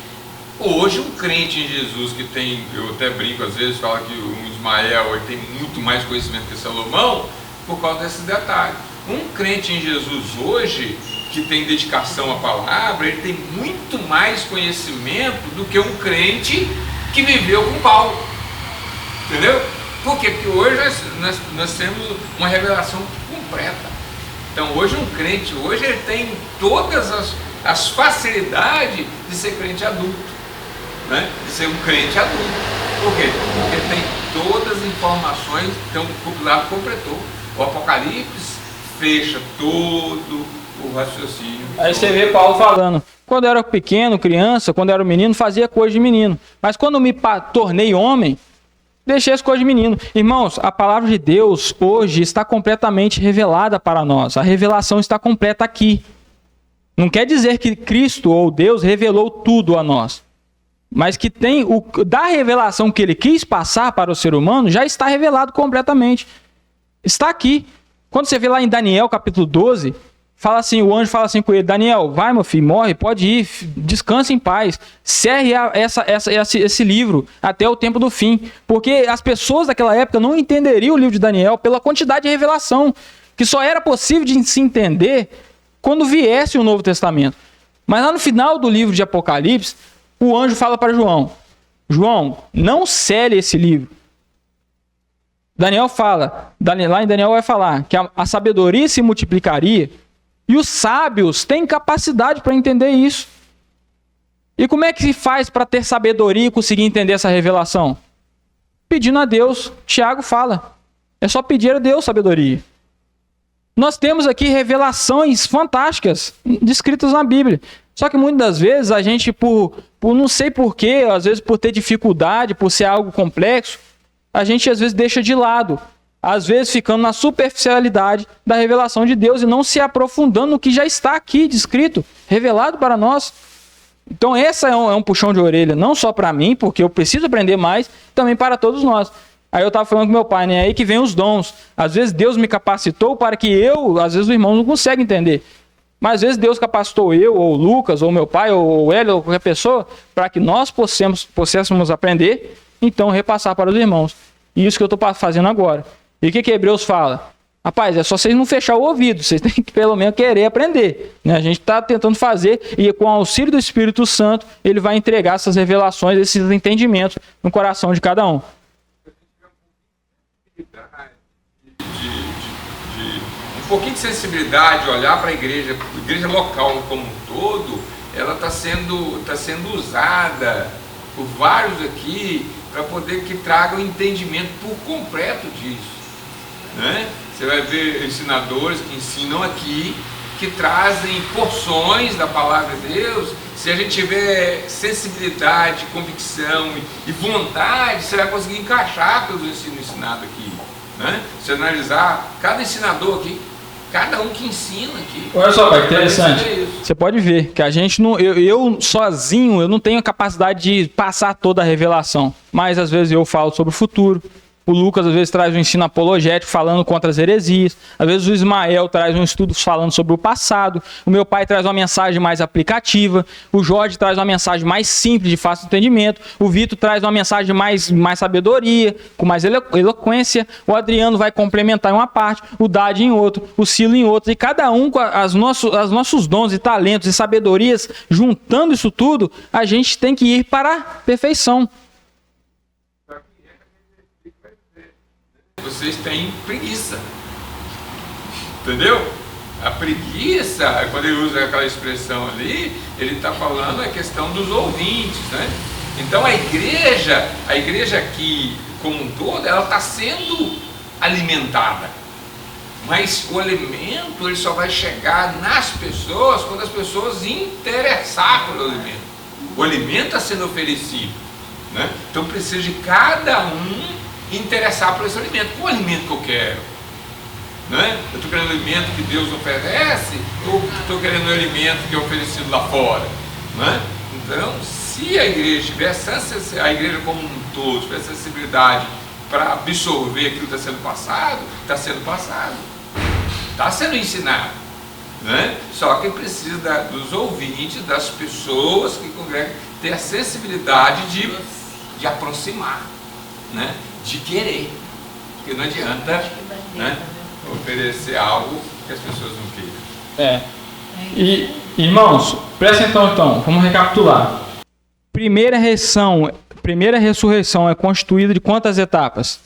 Hoje um crente em Jesus que tem, eu até brinco às vezes, fala que o Ismael ele tem muito mais conhecimento que Salomão, por causa desses detalhes. Um crente em Jesus hoje, que tem dedicação à palavra, ele tem muito mais conhecimento do que um crente que viveu com Paulo. Entendeu? Por quê? Porque hoje nós temos uma revelação completa. Então hoje um crente, hoje ele tem todas as facilidades de ser crente adulto, né? De ser um crente adulto. Por quê? Porque ele tem todas as informações, então o lado completou. O Apocalipse fecha todo o raciocínio. Aí você vê Paulo falando, quando eu era pequeno, criança, quando eu era menino, fazia coisa de menino. Mas quando me tornei homem, deixei as coisas de menino. Irmãos, a palavra de Deus hoje está completamente revelada para nós. A revelação está completa aqui. Não quer dizer que Cristo ou Deus revelou tudo a nós. mas que tem da revelação que ele quis passar para o ser humano, já está revelado completamente. Está aqui. Quando você vê lá em Daniel, capítulo 12, fala assim, o anjo fala assim com ele, Daniel, vai meu filho, morre, pode ir, descansa em paz, cerre esse livro até o tempo do fim, porque as pessoas daquela época não entenderiam o livro de Daniel pela quantidade de revelação, que só era possível de se entender quando viesse o Novo Testamento. Mas lá no final do livro de Apocalipse, o anjo fala para João, João, não cele esse livro. Daniel fala, lá em Daniel vai falar que a sabedoria se multiplicaria e os sábios têm capacidade para entender isso. E como é que se faz para ter sabedoria e conseguir entender essa revelação? Pedindo a Deus. Tiago fala. É só pedir a Deus sabedoria. Nós temos aqui revelações fantásticas descritas na Bíblia. Só que muitas das vezes a gente, por não sei porquê, às vezes por ter dificuldade, por ser algo complexo, a gente às vezes deixa de lado. Às vezes ficando na superficialidade da revelação de Deus e não se aprofundando no que já está aqui descrito, revelado para nós. Então essa é um puxão de orelha, não só para mim, porque eu preciso aprender mais, também para todos nós. Aí eu estava falando com meu pai, né? Aí que vem os dons. Às vezes Deus me capacitou para que às vezes o irmão não consegue entender. Mas às vezes Deus capacitou eu, ou o Lucas, ou meu pai, ou o Hélio, ou qualquer pessoa, para que nós pudéssemos aprender, então repassar para os irmãos. E isso que eu estou fazendo agora. E o que Hebreus fala? Rapaz, é só vocês não fechar o ouvido, vocês têm que pelo menos querer aprender. Né? A gente está tentando fazer e com o auxílio do Espírito Santo, ele vai entregar essas revelações, esses entendimentos no coração de cada um. Um pouquinho de sensibilidade, olhar para a igreja local como um todo, ela está sendo usada por vários aqui para poder que traga o entendimento por completo disso. Né? Você vai ver ensinadores que ensinam aqui, que trazem porções da palavra de Deus. Se a gente tiver sensibilidade, convicção e vontade, você vai conseguir encaixar pelos ensinos ensinados aqui. Né? Se analisar cada ensinador aqui, cada um que ensina aqui. Olha só, pai, interessante. Você pode ver que a gente não, eu sozinho, eu não tenho a capacidade de passar toda a revelação, mas às vezes eu falo sobre o futuro. O Lucas às vezes traz um ensino apologético falando contra as heresias. Às vezes o Ismael traz um estudo falando sobre o passado. O meu pai traz uma mensagem mais aplicativa. O Jorge traz uma mensagem mais simples, de fácil entendimento. O Vitor traz uma mensagem mais sabedoria, com mais eloquência. O Adriano vai complementar em uma parte, o Dade em outro, o Silo em outro. E cada um com os nossos dons e talentos e sabedorias, juntando isso tudo, a gente tem que ir para a perfeição. Vocês têm preguiça, entendeu? A preguiça, quando ele usa aquela expressão ali, ele está falando a questão dos ouvintes, né? Então a igreja aqui como um todo, ela está sendo alimentada, mas o alimento ele só vai chegar nas pessoas quando as pessoas interessar pelo alimento. O alimento está sendo oferecido, né? Então precisa de cada um interessar por esse alimento. Qual alimento que eu quero? Né? Eu estou querendo o alimento que Deus oferece ou estou querendo o alimento que é oferecido lá fora? Né? Então, se a igreja tiver a igreja como um todo tiver sensibilidade para absorver aquilo que está sendo passado, está sendo ensinado. Né? Só que precisa dos ouvintes, das pessoas que congregam, ter a sensibilidade de aproximar, né? De querer, porque não adianta, né, oferecer algo que as pessoas não queiram. E irmãos, prestem então, vamos recapitular. Primeira ressurreição é constituída de quantas etapas?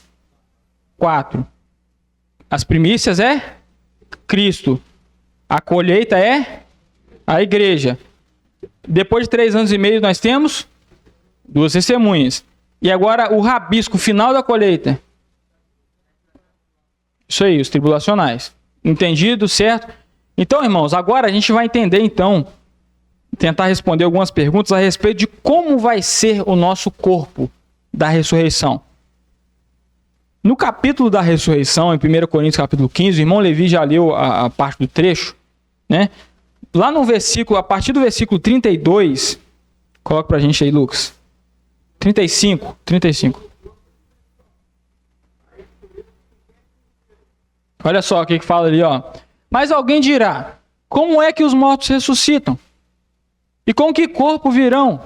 4. As primícias é Cristo, a colheita é a igreja. Depois de 3 anos e meio nós temos 2 testemunhas. E agora o rabisco final da colheita. Isso aí, os tribulacionais. Entendido, certo? Então, irmãos, agora a gente vai entender, então, tentar responder algumas perguntas a respeito de como vai ser o nosso corpo da ressurreição. No capítulo da ressurreição, em 1 Coríntios capítulo 15, o irmão Levi já leu a parte do trecho, né? Lá no versículo, a partir do versículo 32, coloca pra gente aí, Lucas. 35. Olha só o que fala ali, ó. Mas alguém dirá, como é que os mortos ressuscitam? E com que corpo virão?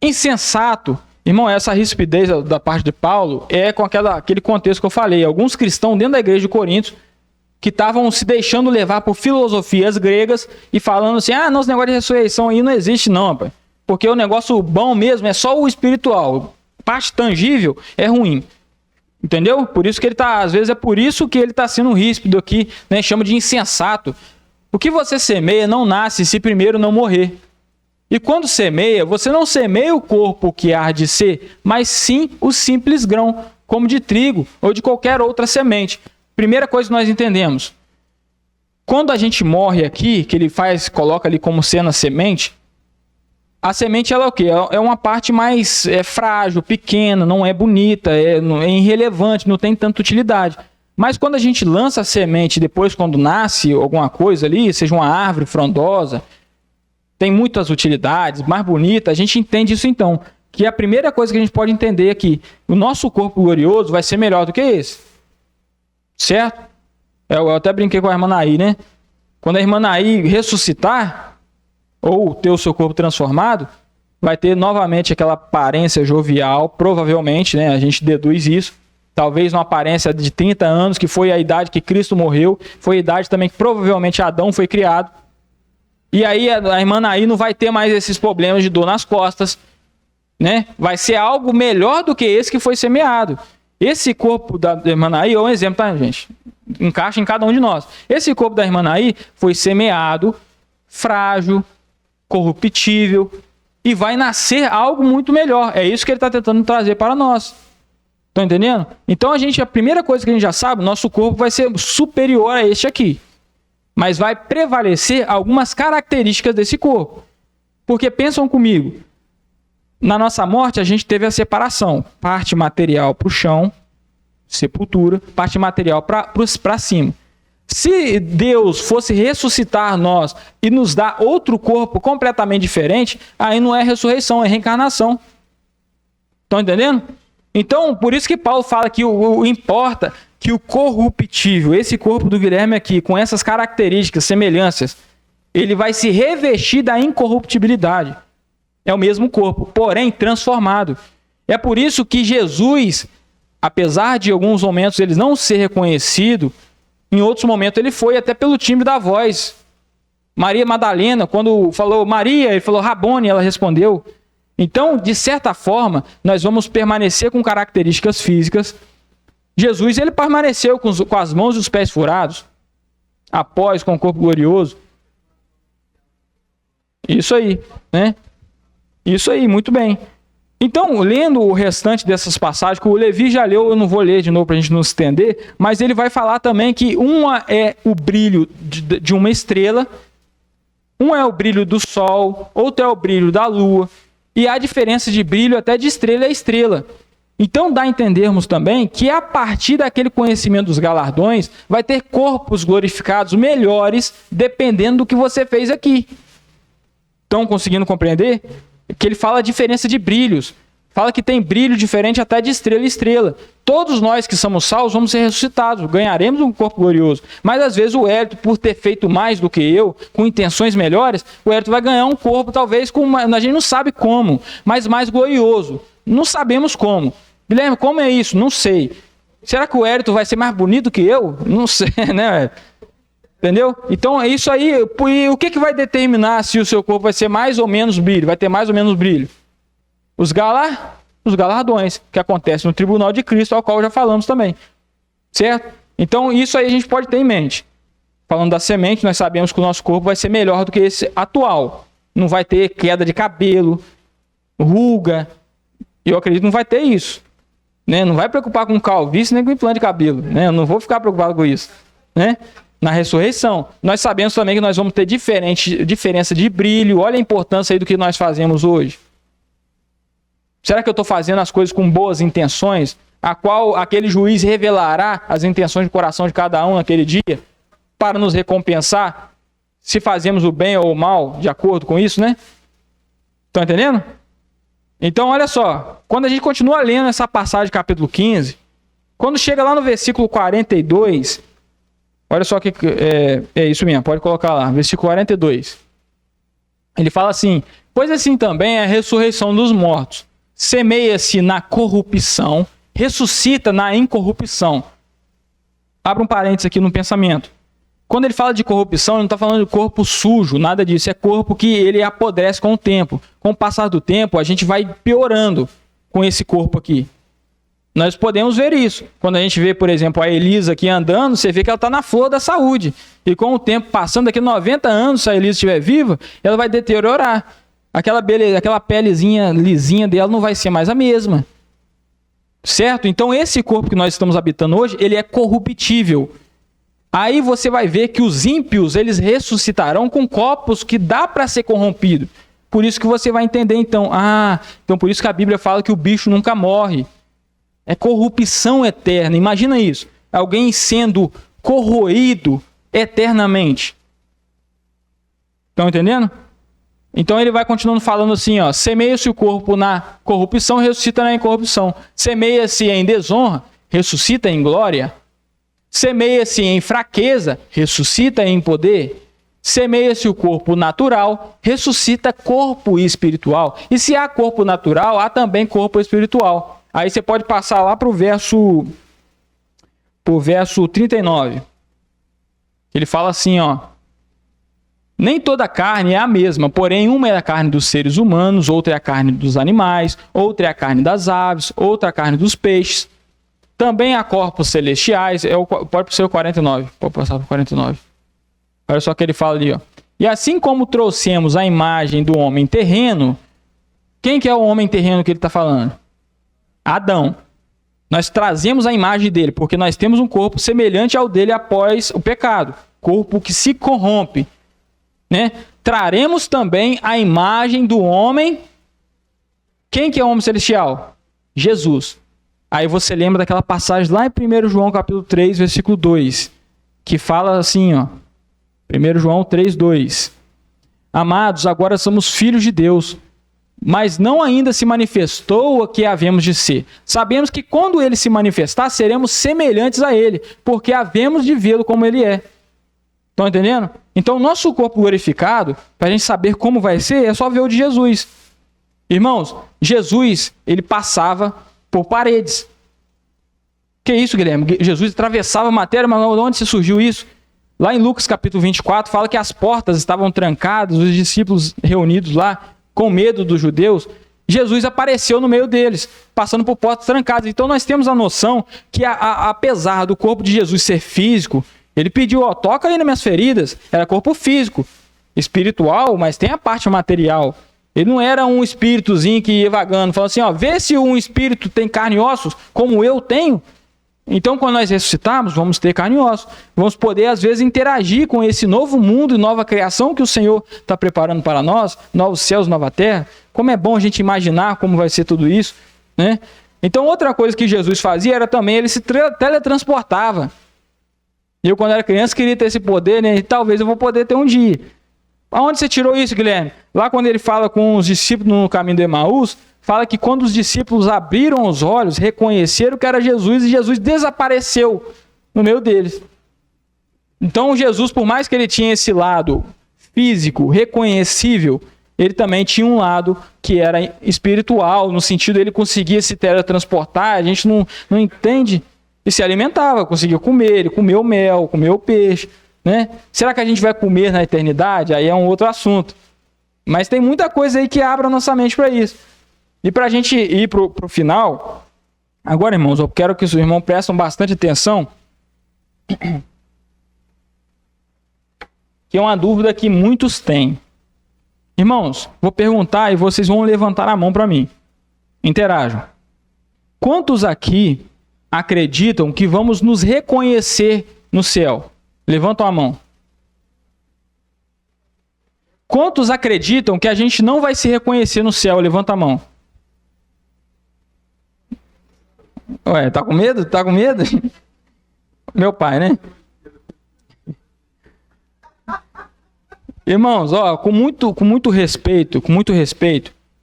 Insensato. Irmão, essa rispidez da parte de Paulo é com aquele contexto que eu falei. Alguns cristãos dentro da igreja de Corinto que estavam se deixando levar por filosofias gregas e falando assim, não, esse negócio de ressurreição aí não existe não, rapaz. Porque o negócio bom mesmo é só o espiritual. Parte tangível é ruim. Entendeu? Por isso que ele está, às vezes é por isso que ele está sendo ríspido aqui, né? Chama de insensato. O que você semeia não nasce se primeiro não morrer. E quando semeia, você não semeia o corpo que há de ser, mas sim o simples grão, como de trigo ou de qualquer outra semente. Primeira coisa que nós entendemos. Quando a gente morre aqui, que ele coloca ali como sendo a semente, a semente ela é o quê? É uma parte mais frágil, pequena, não é bonita, é irrelevante, não tem tanta utilidade. Mas quando a gente lança a semente, depois quando nasce alguma coisa ali, seja uma árvore frondosa, tem muitas utilidades, mais bonita, a gente entende isso então. Que a primeira coisa que a gente pode entender é que o nosso corpo glorioso vai ser melhor do que esse. Certo? Eu até brinquei com a irmã Naí, né? Quando a irmã Naí ressuscitar, ou ter o seu corpo transformado, vai ter novamente aquela aparência jovial, provavelmente, né? A gente deduz isso. Talvez uma aparência de 30 anos, que foi a idade que Cristo morreu, foi a idade também que provavelmente Adão foi criado. E aí a irmã Naí não vai ter mais esses problemas de dor nas costas, né? Vai ser algo melhor do que esse que foi semeado. Esse corpo da irmã Naí é um exemplo, tá, gente? Encaixa em cada um de nós. Esse corpo da irmã Naí foi semeado, frágil, corruptível, e vai nascer algo muito melhor. É isso que ele está tentando trazer para nós. Estão entendendo? Então a primeira coisa que a gente já sabe, nosso corpo vai ser superior a este aqui. Mas vai prevalecer algumas características desse corpo. Porque pensam comigo, na nossa morte a gente teve a separação. Parte material para o chão, sepultura, parte material para cima. Se Deus fosse ressuscitar nós e nos dar outro corpo completamente diferente, aí não é ressurreição, é reencarnação. Estão entendendo? Então, por isso que Paulo fala que importa que o corruptível, esse corpo do Guilherme aqui, com essas características, semelhanças, ele vai se revestir da incorruptibilidade. É o mesmo corpo, porém transformado. É por isso que Jesus, apesar de alguns momentos ele não ser reconhecido, em outros momentos ele foi até pelo timbre da voz. Maria Madalena, quando falou Maria, ele falou Rabone, ela respondeu. Então, de certa forma, nós vamos permanecer com características físicas. Jesus, ele permaneceu com as mãos e os pés furados, após com o corpo glorioso. Isso aí, né? Isso aí, muito bem. Então, lendo o restante dessas passagens, que o Levi já leu, eu não vou ler de novo para a gente não se estender, mas ele vai falar também que uma é o brilho de uma estrela, um é o brilho do sol, outro é o brilho da lua, e há diferença de brilho até de estrela a estrela. Então dá a entendermos também que a partir daquele conhecimento dos galardões, vai ter corpos glorificados melhores, dependendo do que você fez aqui. Estão conseguindo compreender? Que ele fala a diferença de brilhos. Fala que tem brilho diferente até de estrela em estrela. Todos nós que somos salvos vamos ser ressuscitados, ganharemos um corpo glorioso. Mas às vezes o Hélito, por ter feito mais do que eu, com intenções melhores, o Hélito vai ganhar um corpo talvez, a gente não sabe como, mas mais glorioso. Não sabemos como. Guilherme, como é isso? Não sei. Será que o Hélito vai ser mais bonito que eu? Não sei, né? Entendeu? Então é isso aí. E o que vai determinar se o seu corpo vai ser mais ou menos brilho? Vai ter mais ou menos brilho? Os galardões que acontecem no tribunal de Cristo, ao qual já falamos também. Certo? Então isso aí a gente pode ter em mente. Falando da semente, nós sabemos que o nosso corpo vai ser melhor do que esse atual. Não vai ter queda de cabelo, ruga. Eu acredito que não vai ter isso. Né? Não vai preocupar com calvície nem com implante de cabelo. Né? Eu não vou ficar preocupado com isso. Né? Na ressurreição, nós sabemos também que nós vamos ter diferença de brilho. Olha a importância aí do que nós fazemos hoje. Será que eu estou fazendo as coisas com boas intenções, a qual aquele juiz revelará as intenções de coração de cada um naquele dia, para nos recompensar, se fazemos o bem ou o mal, de acordo com isso, né? Estão entendendo? Então, olha só, quando a gente continua lendo essa passagem, capítulo 15, quando chega lá no versículo 42, olha só que é isso mesmo, pode colocar lá, versículo 42. Ele fala assim: pois assim também é a ressurreição dos mortos. Semeia-se na corrupção, ressuscita na incorrupção. Abra um parênteses aqui no pensamento. Quando ele fala de corrupção, ele não está falando de corpo sujo, nada disso. É corpo que ele apodrece com o tempo. Com o passar do tempo, a gente vai piorando com esse corpo aqui. Nós podemos ver isso. Quando a gente vê, por exemplo, a Elisa aqui andando, você vê que ela está na flor da saúde. E com o tempo passando, daqui a 90 anos, se a Elisa estiver viva, ela vai deteriorar. Aquela pelezinha lisinha dela não vai ser mais a mesma. Certo? Então esse corpo que nós estamos habitando hoje, ele é corruptível. Aí você vai ver que os ímpios, eles ressuscitarão com corpos que dá para ser corrompido. Por isso que você vai entender então, então por isso que a Bíblia fala que o bicho nunca morre. É corrupção eterna. Imagina isso. Alguém sendo corroído eternamente. Estão entendendo? Então ele vai continuando falando assim, ó: semeia-se o corpo na corrupção, ressuscita na incorrupção. Semeia-se em desonra, ressuscita em glória. Semeia-se em fraqueza, ressuscita em poder. Semeia-se o corpo natural, ressuscita corpo espiritual. E se há corpo natural, há também corpo espiritual. Aí você pode passar lá para o verso 39. Ele fala assim, ó: nem toda carne é a mesma, porém uma é a carne dos seres humanos, outra é a carne dos animais, outra é a carne das aves, outra a carne dos peixes. Também há corpos celestiais. Pode ser o 49. Pode passar para o 49. Olha só o que ele fala ali, ó: e assim como trouxemos a imagem do homem terreno, quem que é o homem terreno que ele está falando? Adão. Nós trazemos a imagem dele, porque nós temos um corpo semelhante ao dele após o pecado. Corpo que se corrompe. Né? Traremos também a imagem do homem. Quem que é o homem celestial? Jesus. Aí você lembra daquela passagem lá em 1 João capítulo 3, versículo 2, que fala assim, ó, 1 João 3, 2. Amados, agora somos filhos de Deus, mas não ainda se manifestou o que havemos de ser. Sabemos que quando ele se manifestar, seremos semelhantes a ele, porque havemos de vê-lo como ele é. Estão entendendo? Então, o nosso corpo glorificado, para a gente saber como vai ser, é só ver o de Jesus. Irmãos, Jesus, ele passava por paredes. Que isso, Guilherme? Jesus atravessava a matéria, mas de onde se surgiu isso? Lá em Lucas capítulo 24, fala que as portas estavam trancadas, os discípulos reunidos lá, com medo dos judeus. Jesus apareceu no meio deles, passando por portas trancadas. Então nós temos a noção que, apesar do corpo de Jesus ser físico, ele pediu, ó, toca aí nas minhas feridas. Era corpo físico, espiritual, mas tem a parte material. Ele não era um espíritozinho que ia vagando, falando assim, ó, vê se um espírito tem carne e ossos, como eu tenho. Então, quando nós ressuscitarmos, vamos ter carne e ossos. Vamos poder, às vezes, interagir com esse novo mundo e nova criação que o Senhor está preparando para nós, novos céus, nova terra. Como é bom a gente imaginar como vai ser tudo isso, né? Então, outra coisa que Jesus fazia era também, ele se teletransportava. Eu, quando era criança, queria ter esse poder, né? E talvez eu vou poder ter um dia. Aonde você tirou isso, Guilherme? Lá quando ele fala com os discípulos no caminho de Emaús, fala que quando os discípulos abriram os olhos, reconheceram que era Jesus, e Jesus desapareceu no meio deles. Então Jesus, por mais que ele tinha esse lado físico, reconhecível, ele também tinha um lado que era espiritual, no sentido de ele conseguia se teletransportar, a gente não entende, e se alimentava, conseguia comer, ele comeu mel, comeu peixe, né? Será que a gente vai comer na eternidade? Aí é um outro assunto. Mas tem muita coisa aí que abre a nossa mente para isso. E para a gente ir para o final, agora, irmãos, eu quero que os irmãos prestem bastante atenção, que é uma dúvida que muitos têm. Irmãos, vou perguntar e vocês vão levantar a mão para mim. Interajam. Quantos aqui acreditam que vamos nos reconhecer no céu? Levantam a mão. Quantos acreditam que a gente não vai se reconhecer no céu? Levanta a mão. Ué, tá com medo? Tá com medo? Meu pai, né? Irmãos, ó, com muito respeito,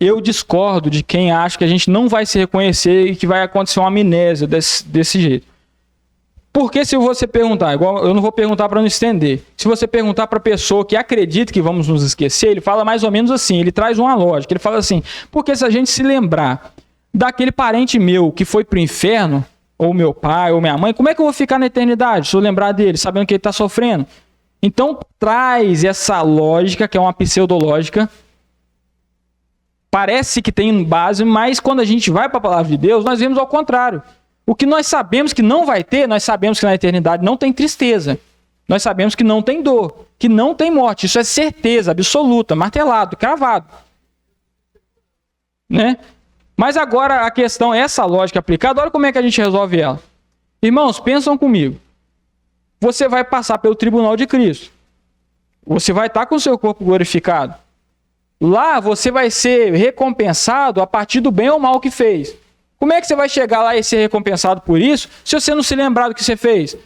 eu discordo de quem acha que a gente não vai se reconhecer e que vai acontecer uma amnésia desse jeito. Porque se você perguntar, igual eu não vou perguntar para não estender, se você perguntar para a pessoa que acredita que vamos nos esquecer, ele fala mais ou menos assim, ele traz uma lógica, ele fala assim, porque se a gente se lembrar daquele parente meu que foi para o inferno, ou meu pai, ou minha mãe, como é que eu vou ficar na eternidade se eu lembrar dele, sabendo que ele está sofrendo? Então traz essa lógica, que é uma pseudológica, parece que tem base, mas quando a gente vai para a palavra de Deus, nós vemos ao contrário. O que nós sabemos que não vai ter, nós sabemos que na eternidade não tem tristeza. Nós sabemos que não tem dor, que não tem morte. Isso é certeza absoluta, martelado, cravado. Né? Mas agora a questão, essa lógica aplicada, olha como é que a gente resolve ela. Irmãos, pensam comigo. Você vai passar pelo tribunal de Cristo. Você vai estar com o seu corpo glorificado. Lá você vai ser recompensado a partir do bem ou mal que fez. Como é que você vai chegar lá e ser recompensado por isso, se você não se lembrar do que você fez?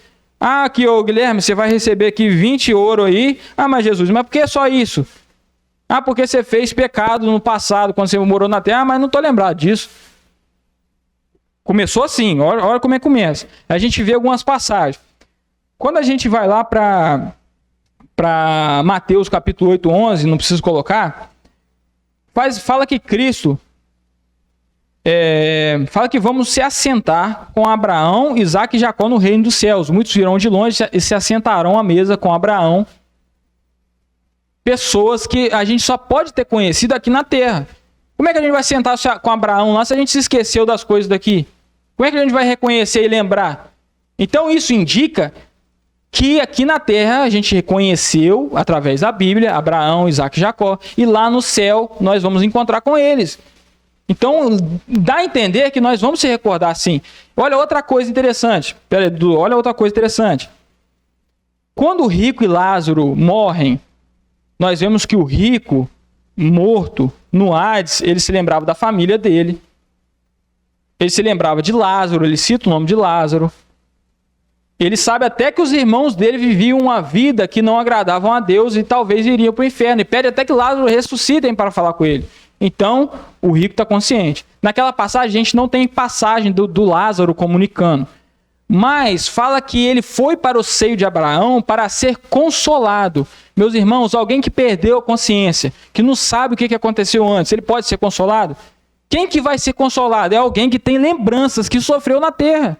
Ah, aqui, ô Guilherme, você vai receber aqui 20 ouro aí. Ah, mas Jesus, mas por que só isso? Ah, porque você fez pecado no passado, quando você morou na terra. Ah, mas não estou lembrado disso. Começou assim, olha como é que começa. A gente vê algumas passagens. Quando a gente vai lá para Mateus capítulo 8, 11, não preciso colocar, fala que Cristo... fala que vamos se assentar com Abraão, Isaque e Jacó no reino dos céus. Muitos virão de longe e se assentarão à mesa com Abraão. Pessoas que a gente só pode ter conhecido aqui na terra. Como é que a gente vai sentar com Abraão lá se a gente se esqueceu das coisas daqui? Como é que a gente vai reconhecer e lembrar? Então isso indica que aqui na terra a gente reconheceu, através da Bíblia, Abraão, Isaque e Jacó. E lá no céu nós vamos encontrar com eles. Então, dá a entender que nós vamos se recordar assim. Olha outra coisa interessante. Olha outra coisa interessante. Quando o rico e Lázaro morrem, nós vemos que o rico, morto, no Hades, ele se lembrava da família dele. Ele se lembrava de Lázaro, ele cita o nome de Lázaro. Ele sabe até que os irmãos dele viviam uma vida que não agradavam a Deus e talvez iriam para o inferno. E pede até que Lázaro ressuscitem para falar com ele. Então, o rico está consciente. Naquela passagem, a gente não tem passagem do Lázaro comunicando. Mas fala que ele foi para o seio de Abraão para ser consolado. Meus irmãos, alguém que perdeu a consciência, que não sabe o que aconteceu antes, ele pode ser consolado? Quem que vai ser consolado? É alguém que tem lembranças, que sofreu na terra.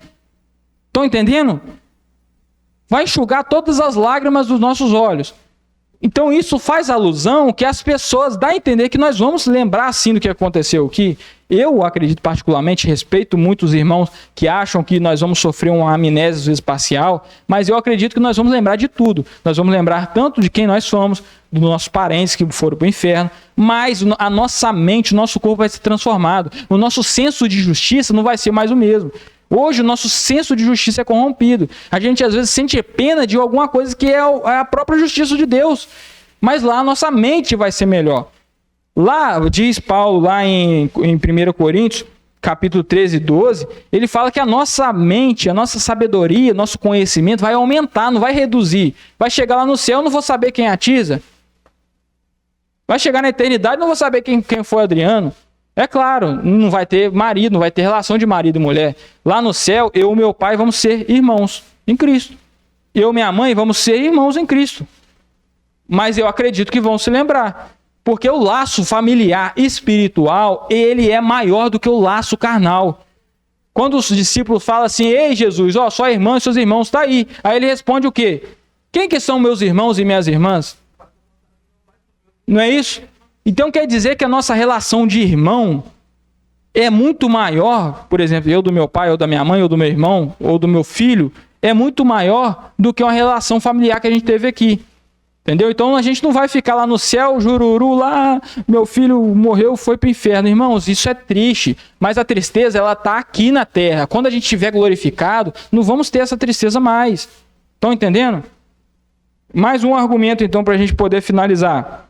Estão entendendo? Vai enxugar todas as lágrimas dos nossos olhos. Então isso faz alusão que as pessoas dão a entender que nós vamos lembrar assim do que aconteceu, que eu acredito particularmente, respeito muito os irmãos que acham que nós vamos sofrer uma amnésia espacial, mas eu acredito que nós vamos lembrar de tudo. Nós vamos lembrar tanto de quem nós somos, dos nossos parentes que foram para o inferno, mas a nossa mente, o nosso corpo vai ser transformado. O nosso senso de justiça não vai ser mais o mesmo. Hoje o nosso senso de justiça é corrompido. A gente às vezes sente pena de alguma coisa que é a própria justiça de Deus. Mas lá a nossa mente vai ser melhor. Lá, diz Paulo, lá em 1 Coríntios, capítulo 13 e 12, ele fala que a nossa mente, a nossa sabedoria, nosso conhecimento vai aumentar, não vai reduzir. Vai chegar lá no céu, eu não vou saber quem é a Tisa. Vai chegar na eternidade, não vou saber quem foi Adriano. É claro, não vai ter marido, não vai ter relação de marido e mulher. Lá no céu, eu e meu pai vamos ser irmãos em Cristo. Eu e minha mãe vamos ser irmãos em Cristo. Mas eu acredito que vão se lembrar. Porque o laço familiar espiritual, ele é maior do que o laço carnal. Quando os discípulos falam assim, ei Jesus, ó, sua irmã e seus irmãos estão aí. Aí ele responde o quê? Quem que são meus irmãos e minhas irmãs? Não é isso? Então quer dizer que a nossa relação de irmão é muito maior, por exemplo, eu do meu pai, ou da minha mãe, ou do meu irmão, ou do meu filho, é muito maior do que uma relação familiar que a gente teve aqui. Entendeu? Então a gente não vai ficar lá no céu, jururu, lá, meu filho morreu, foi para o inferno. Irmãos, isso é triste, mas a tristeza, ela está aqui na terra. Quando a gente estiver glorificado, não vamos ter essa tristeza mais. Estão entendendo? Mais um argumento, então, para a gente poder finalizar.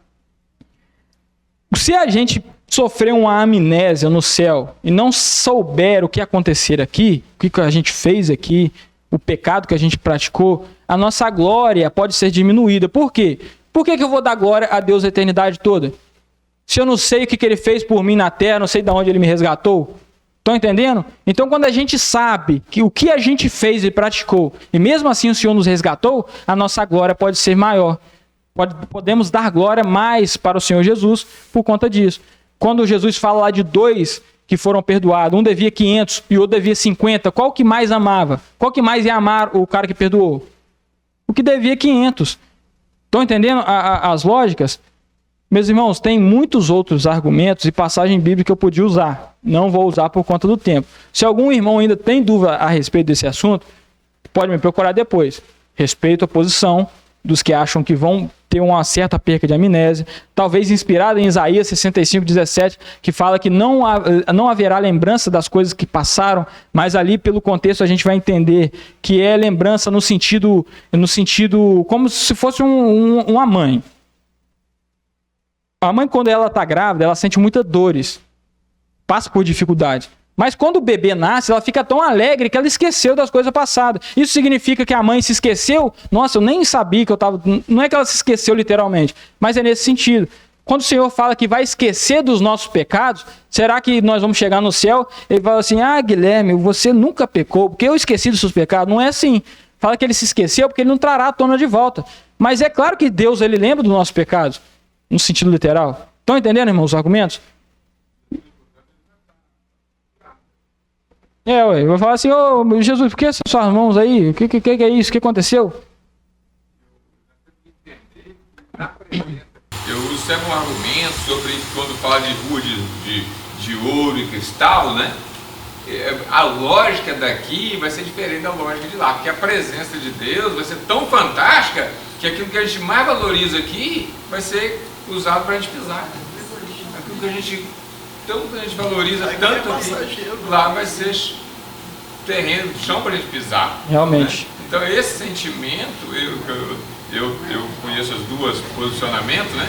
Se a gente sofrer uma amnésia no céu e não souber o que acontecer aqui, o que a gente fez aqui, o pecado que a gente praticou, a nossa glória pode ser diminuída. Por quê? Por que eu vou dar glória a Deus a eternidade toda? Se eu não sei o que ele fez por mim na terra, não sei de onde ele me resgatou? Estão entendendo? Então, quando a gente sabe que o que a gente fez e praticou, e mesmo assim o Senhor nos resgatou, a nossa glória pode ser maior. Podemos dar glória mais para o Senhor Jesus por conta disso. Quando Jesus fala lá de 2 que foram perdoados, um devia 500 e o outro devia 50, qual que mais amava? Qual que mais ia amar o cara que perdoou? O que devia 500. Estão entendendo as lógicas? Meus irmãos, tem muitos outros argumentos e passagem bíblica que eu podia usar. Não vou usar por conta do tempo. Se algum irmão ainda tem dúvida a respeito desse assunto, pode me procurar depois. Respeito a posição dos que acham que vão ter uma certa perca de amnésia, talvez inspirada em Isaías 65:17, que fala que não haverá lembrança das coisas que passaram, mas ali pelo contexto a gente vai entender que é lembrança no sentido como se fosse uma mãe. A mãe, quando ela está grávida, ela sente muitas dores, passa por dificuldade. Mas quando o bebê nasce, ela fica tão alegre que ela esqueceu das coisas passadas. Isso significa que a mãe se esqueceu? Nossa, eu nem sabia que eu estava... Não é que ela se esqueceu literalmente, mas é nesse sentido. Quando o Senhor fala que vai esquecer dos nossos pecados, será que nós vamos chegar no céu e ele fala assim, Guilherme, você nunca pecou, porque eu esqueci dos seus pecados? Não é assim. Fala que ele se esqueceu porque ele não trará à tona de volta. Mas é claro que Deus, ele lembra dos nossos pecados. No sentido literal. Estão entendendo, irmãos, os argumentos? Eu vou falar assim, Jesus, por que essas suas mãos aí? O que é isso? O que aconteceu? Eu uso sempre um argumento sobre quando fala de rua de ouro e cristal, né? A lógica daqui vai ser diferente da lógica de lá, porque a presença de Deus vai ser tão fantástica que aquilo que a gente mais valoriza aqui vai ser usado para a gente pisar. Aquilo que a gente valoriza tanto aqui, lá vai ser terreno, chão para a gente pisar. Realmente. Né? Então esse sentimento, eu conheço as duas posicionamentos, né?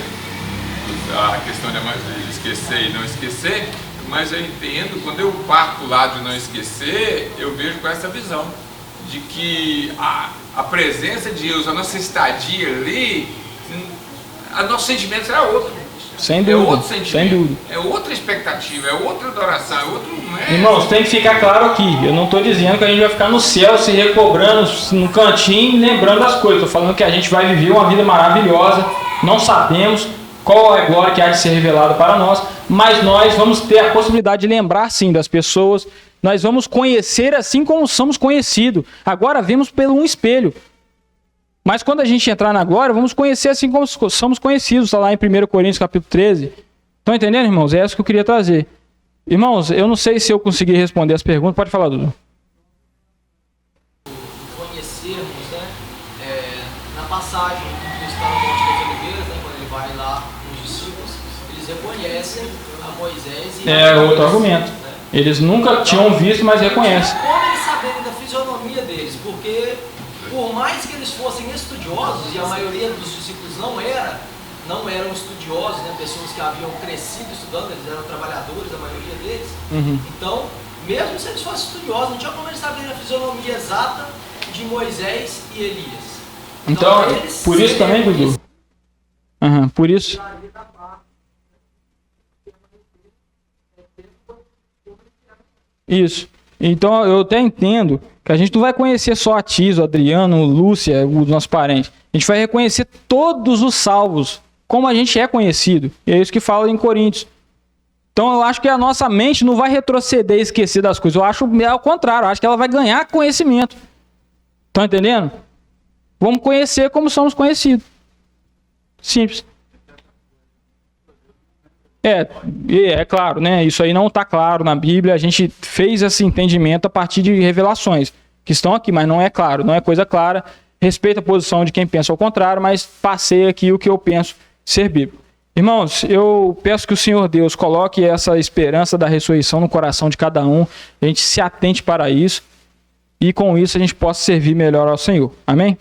A questão de esquecer e não esquecer, mas eu entendo, quando eu parto do lado de não esquecer, eu vejo com essa visão de que a presença de Deus, a nossa estadia ali, nosso sentimento será outro. Sem dúvida. É outro sentimento. Sem dúvida. É outra expectativa, é outra adoração, é outro... Irmãos, tem que ficar claro aqui. Eu não estou dizendo que a gente vai ficar no céu se recobrando no cantinho, lembrando das coisas. Estou falando que a gente vai viver uma vida maravilhosa. Não sabemos qual é a glória que há de ser revelada para nós, mas nós vamos ter a possibilidade de lembrar sim das pessoas. Nós vamos conhecer assim como somos conhecidos. Agora vemos pelo um espelho. Mas quando a gente entrar na glória, vamos conhecer assim como somos conhecidos. Está lá em 1 Coríntios capítulo 13. Estão entendendo, irmãos? É isso que eu queria trazer. Irmãos, eu não sei se eu consegui responder as perguntas. Pode falar, Dudu. Conhecermos, né? Na passagem do Cristo no Monte das Oliveiras, né, quando ele vai lá com os discípulos, eles reconhecem a Moisés e É outro argumento. Né? Eles nunca tinham visto, mas reconhecem. Como eles saberem da fisionomia deles? Porque por mais que eles fossem estudiosos, e a maioria dos discípulos não eram estudiosos, né? Pessoas que haviam crescido estudando, eles eram trabalhadores, a maioria deles. Então, mesmo se eles fossem estudiosos, não tinha como eles saberem a fisionomia exata de Moisés e Elias. Então por isso também, Dudu? Por isso. Isso. Então eu até entendo que a gente não vai conhecer só a Tiso, Adriano, Lúcia, os nossos parentes. A gente vai reconhecer todos os salvos, como a gente é conhecido. E é isso que fala em Coríntios. Então eu acho que a nossa mente não vai retroceder e esquecer das coisas. Eu acho ao contrário, eu acho que ela vai ganhar conhecimento. Estão entendendo? Vamos conhecer como somos conhecidos. Simples. É claro, né? Isso aí não está claro na Bíblia. A gente fez esse entendimento a partir de revelações que estão aqui, mas não é claro, não é coisa clara. Respeito a posição de quem pensa ao contrário, mas passei aqui o que eu penso ser bíblico. Irmãos, eu peço que o Senhor Deus coloque essa esperança da ressurreição no coração de cada um, a gente se atente para isso e com isso a gente possa servir melhor ao Senhor. Amém?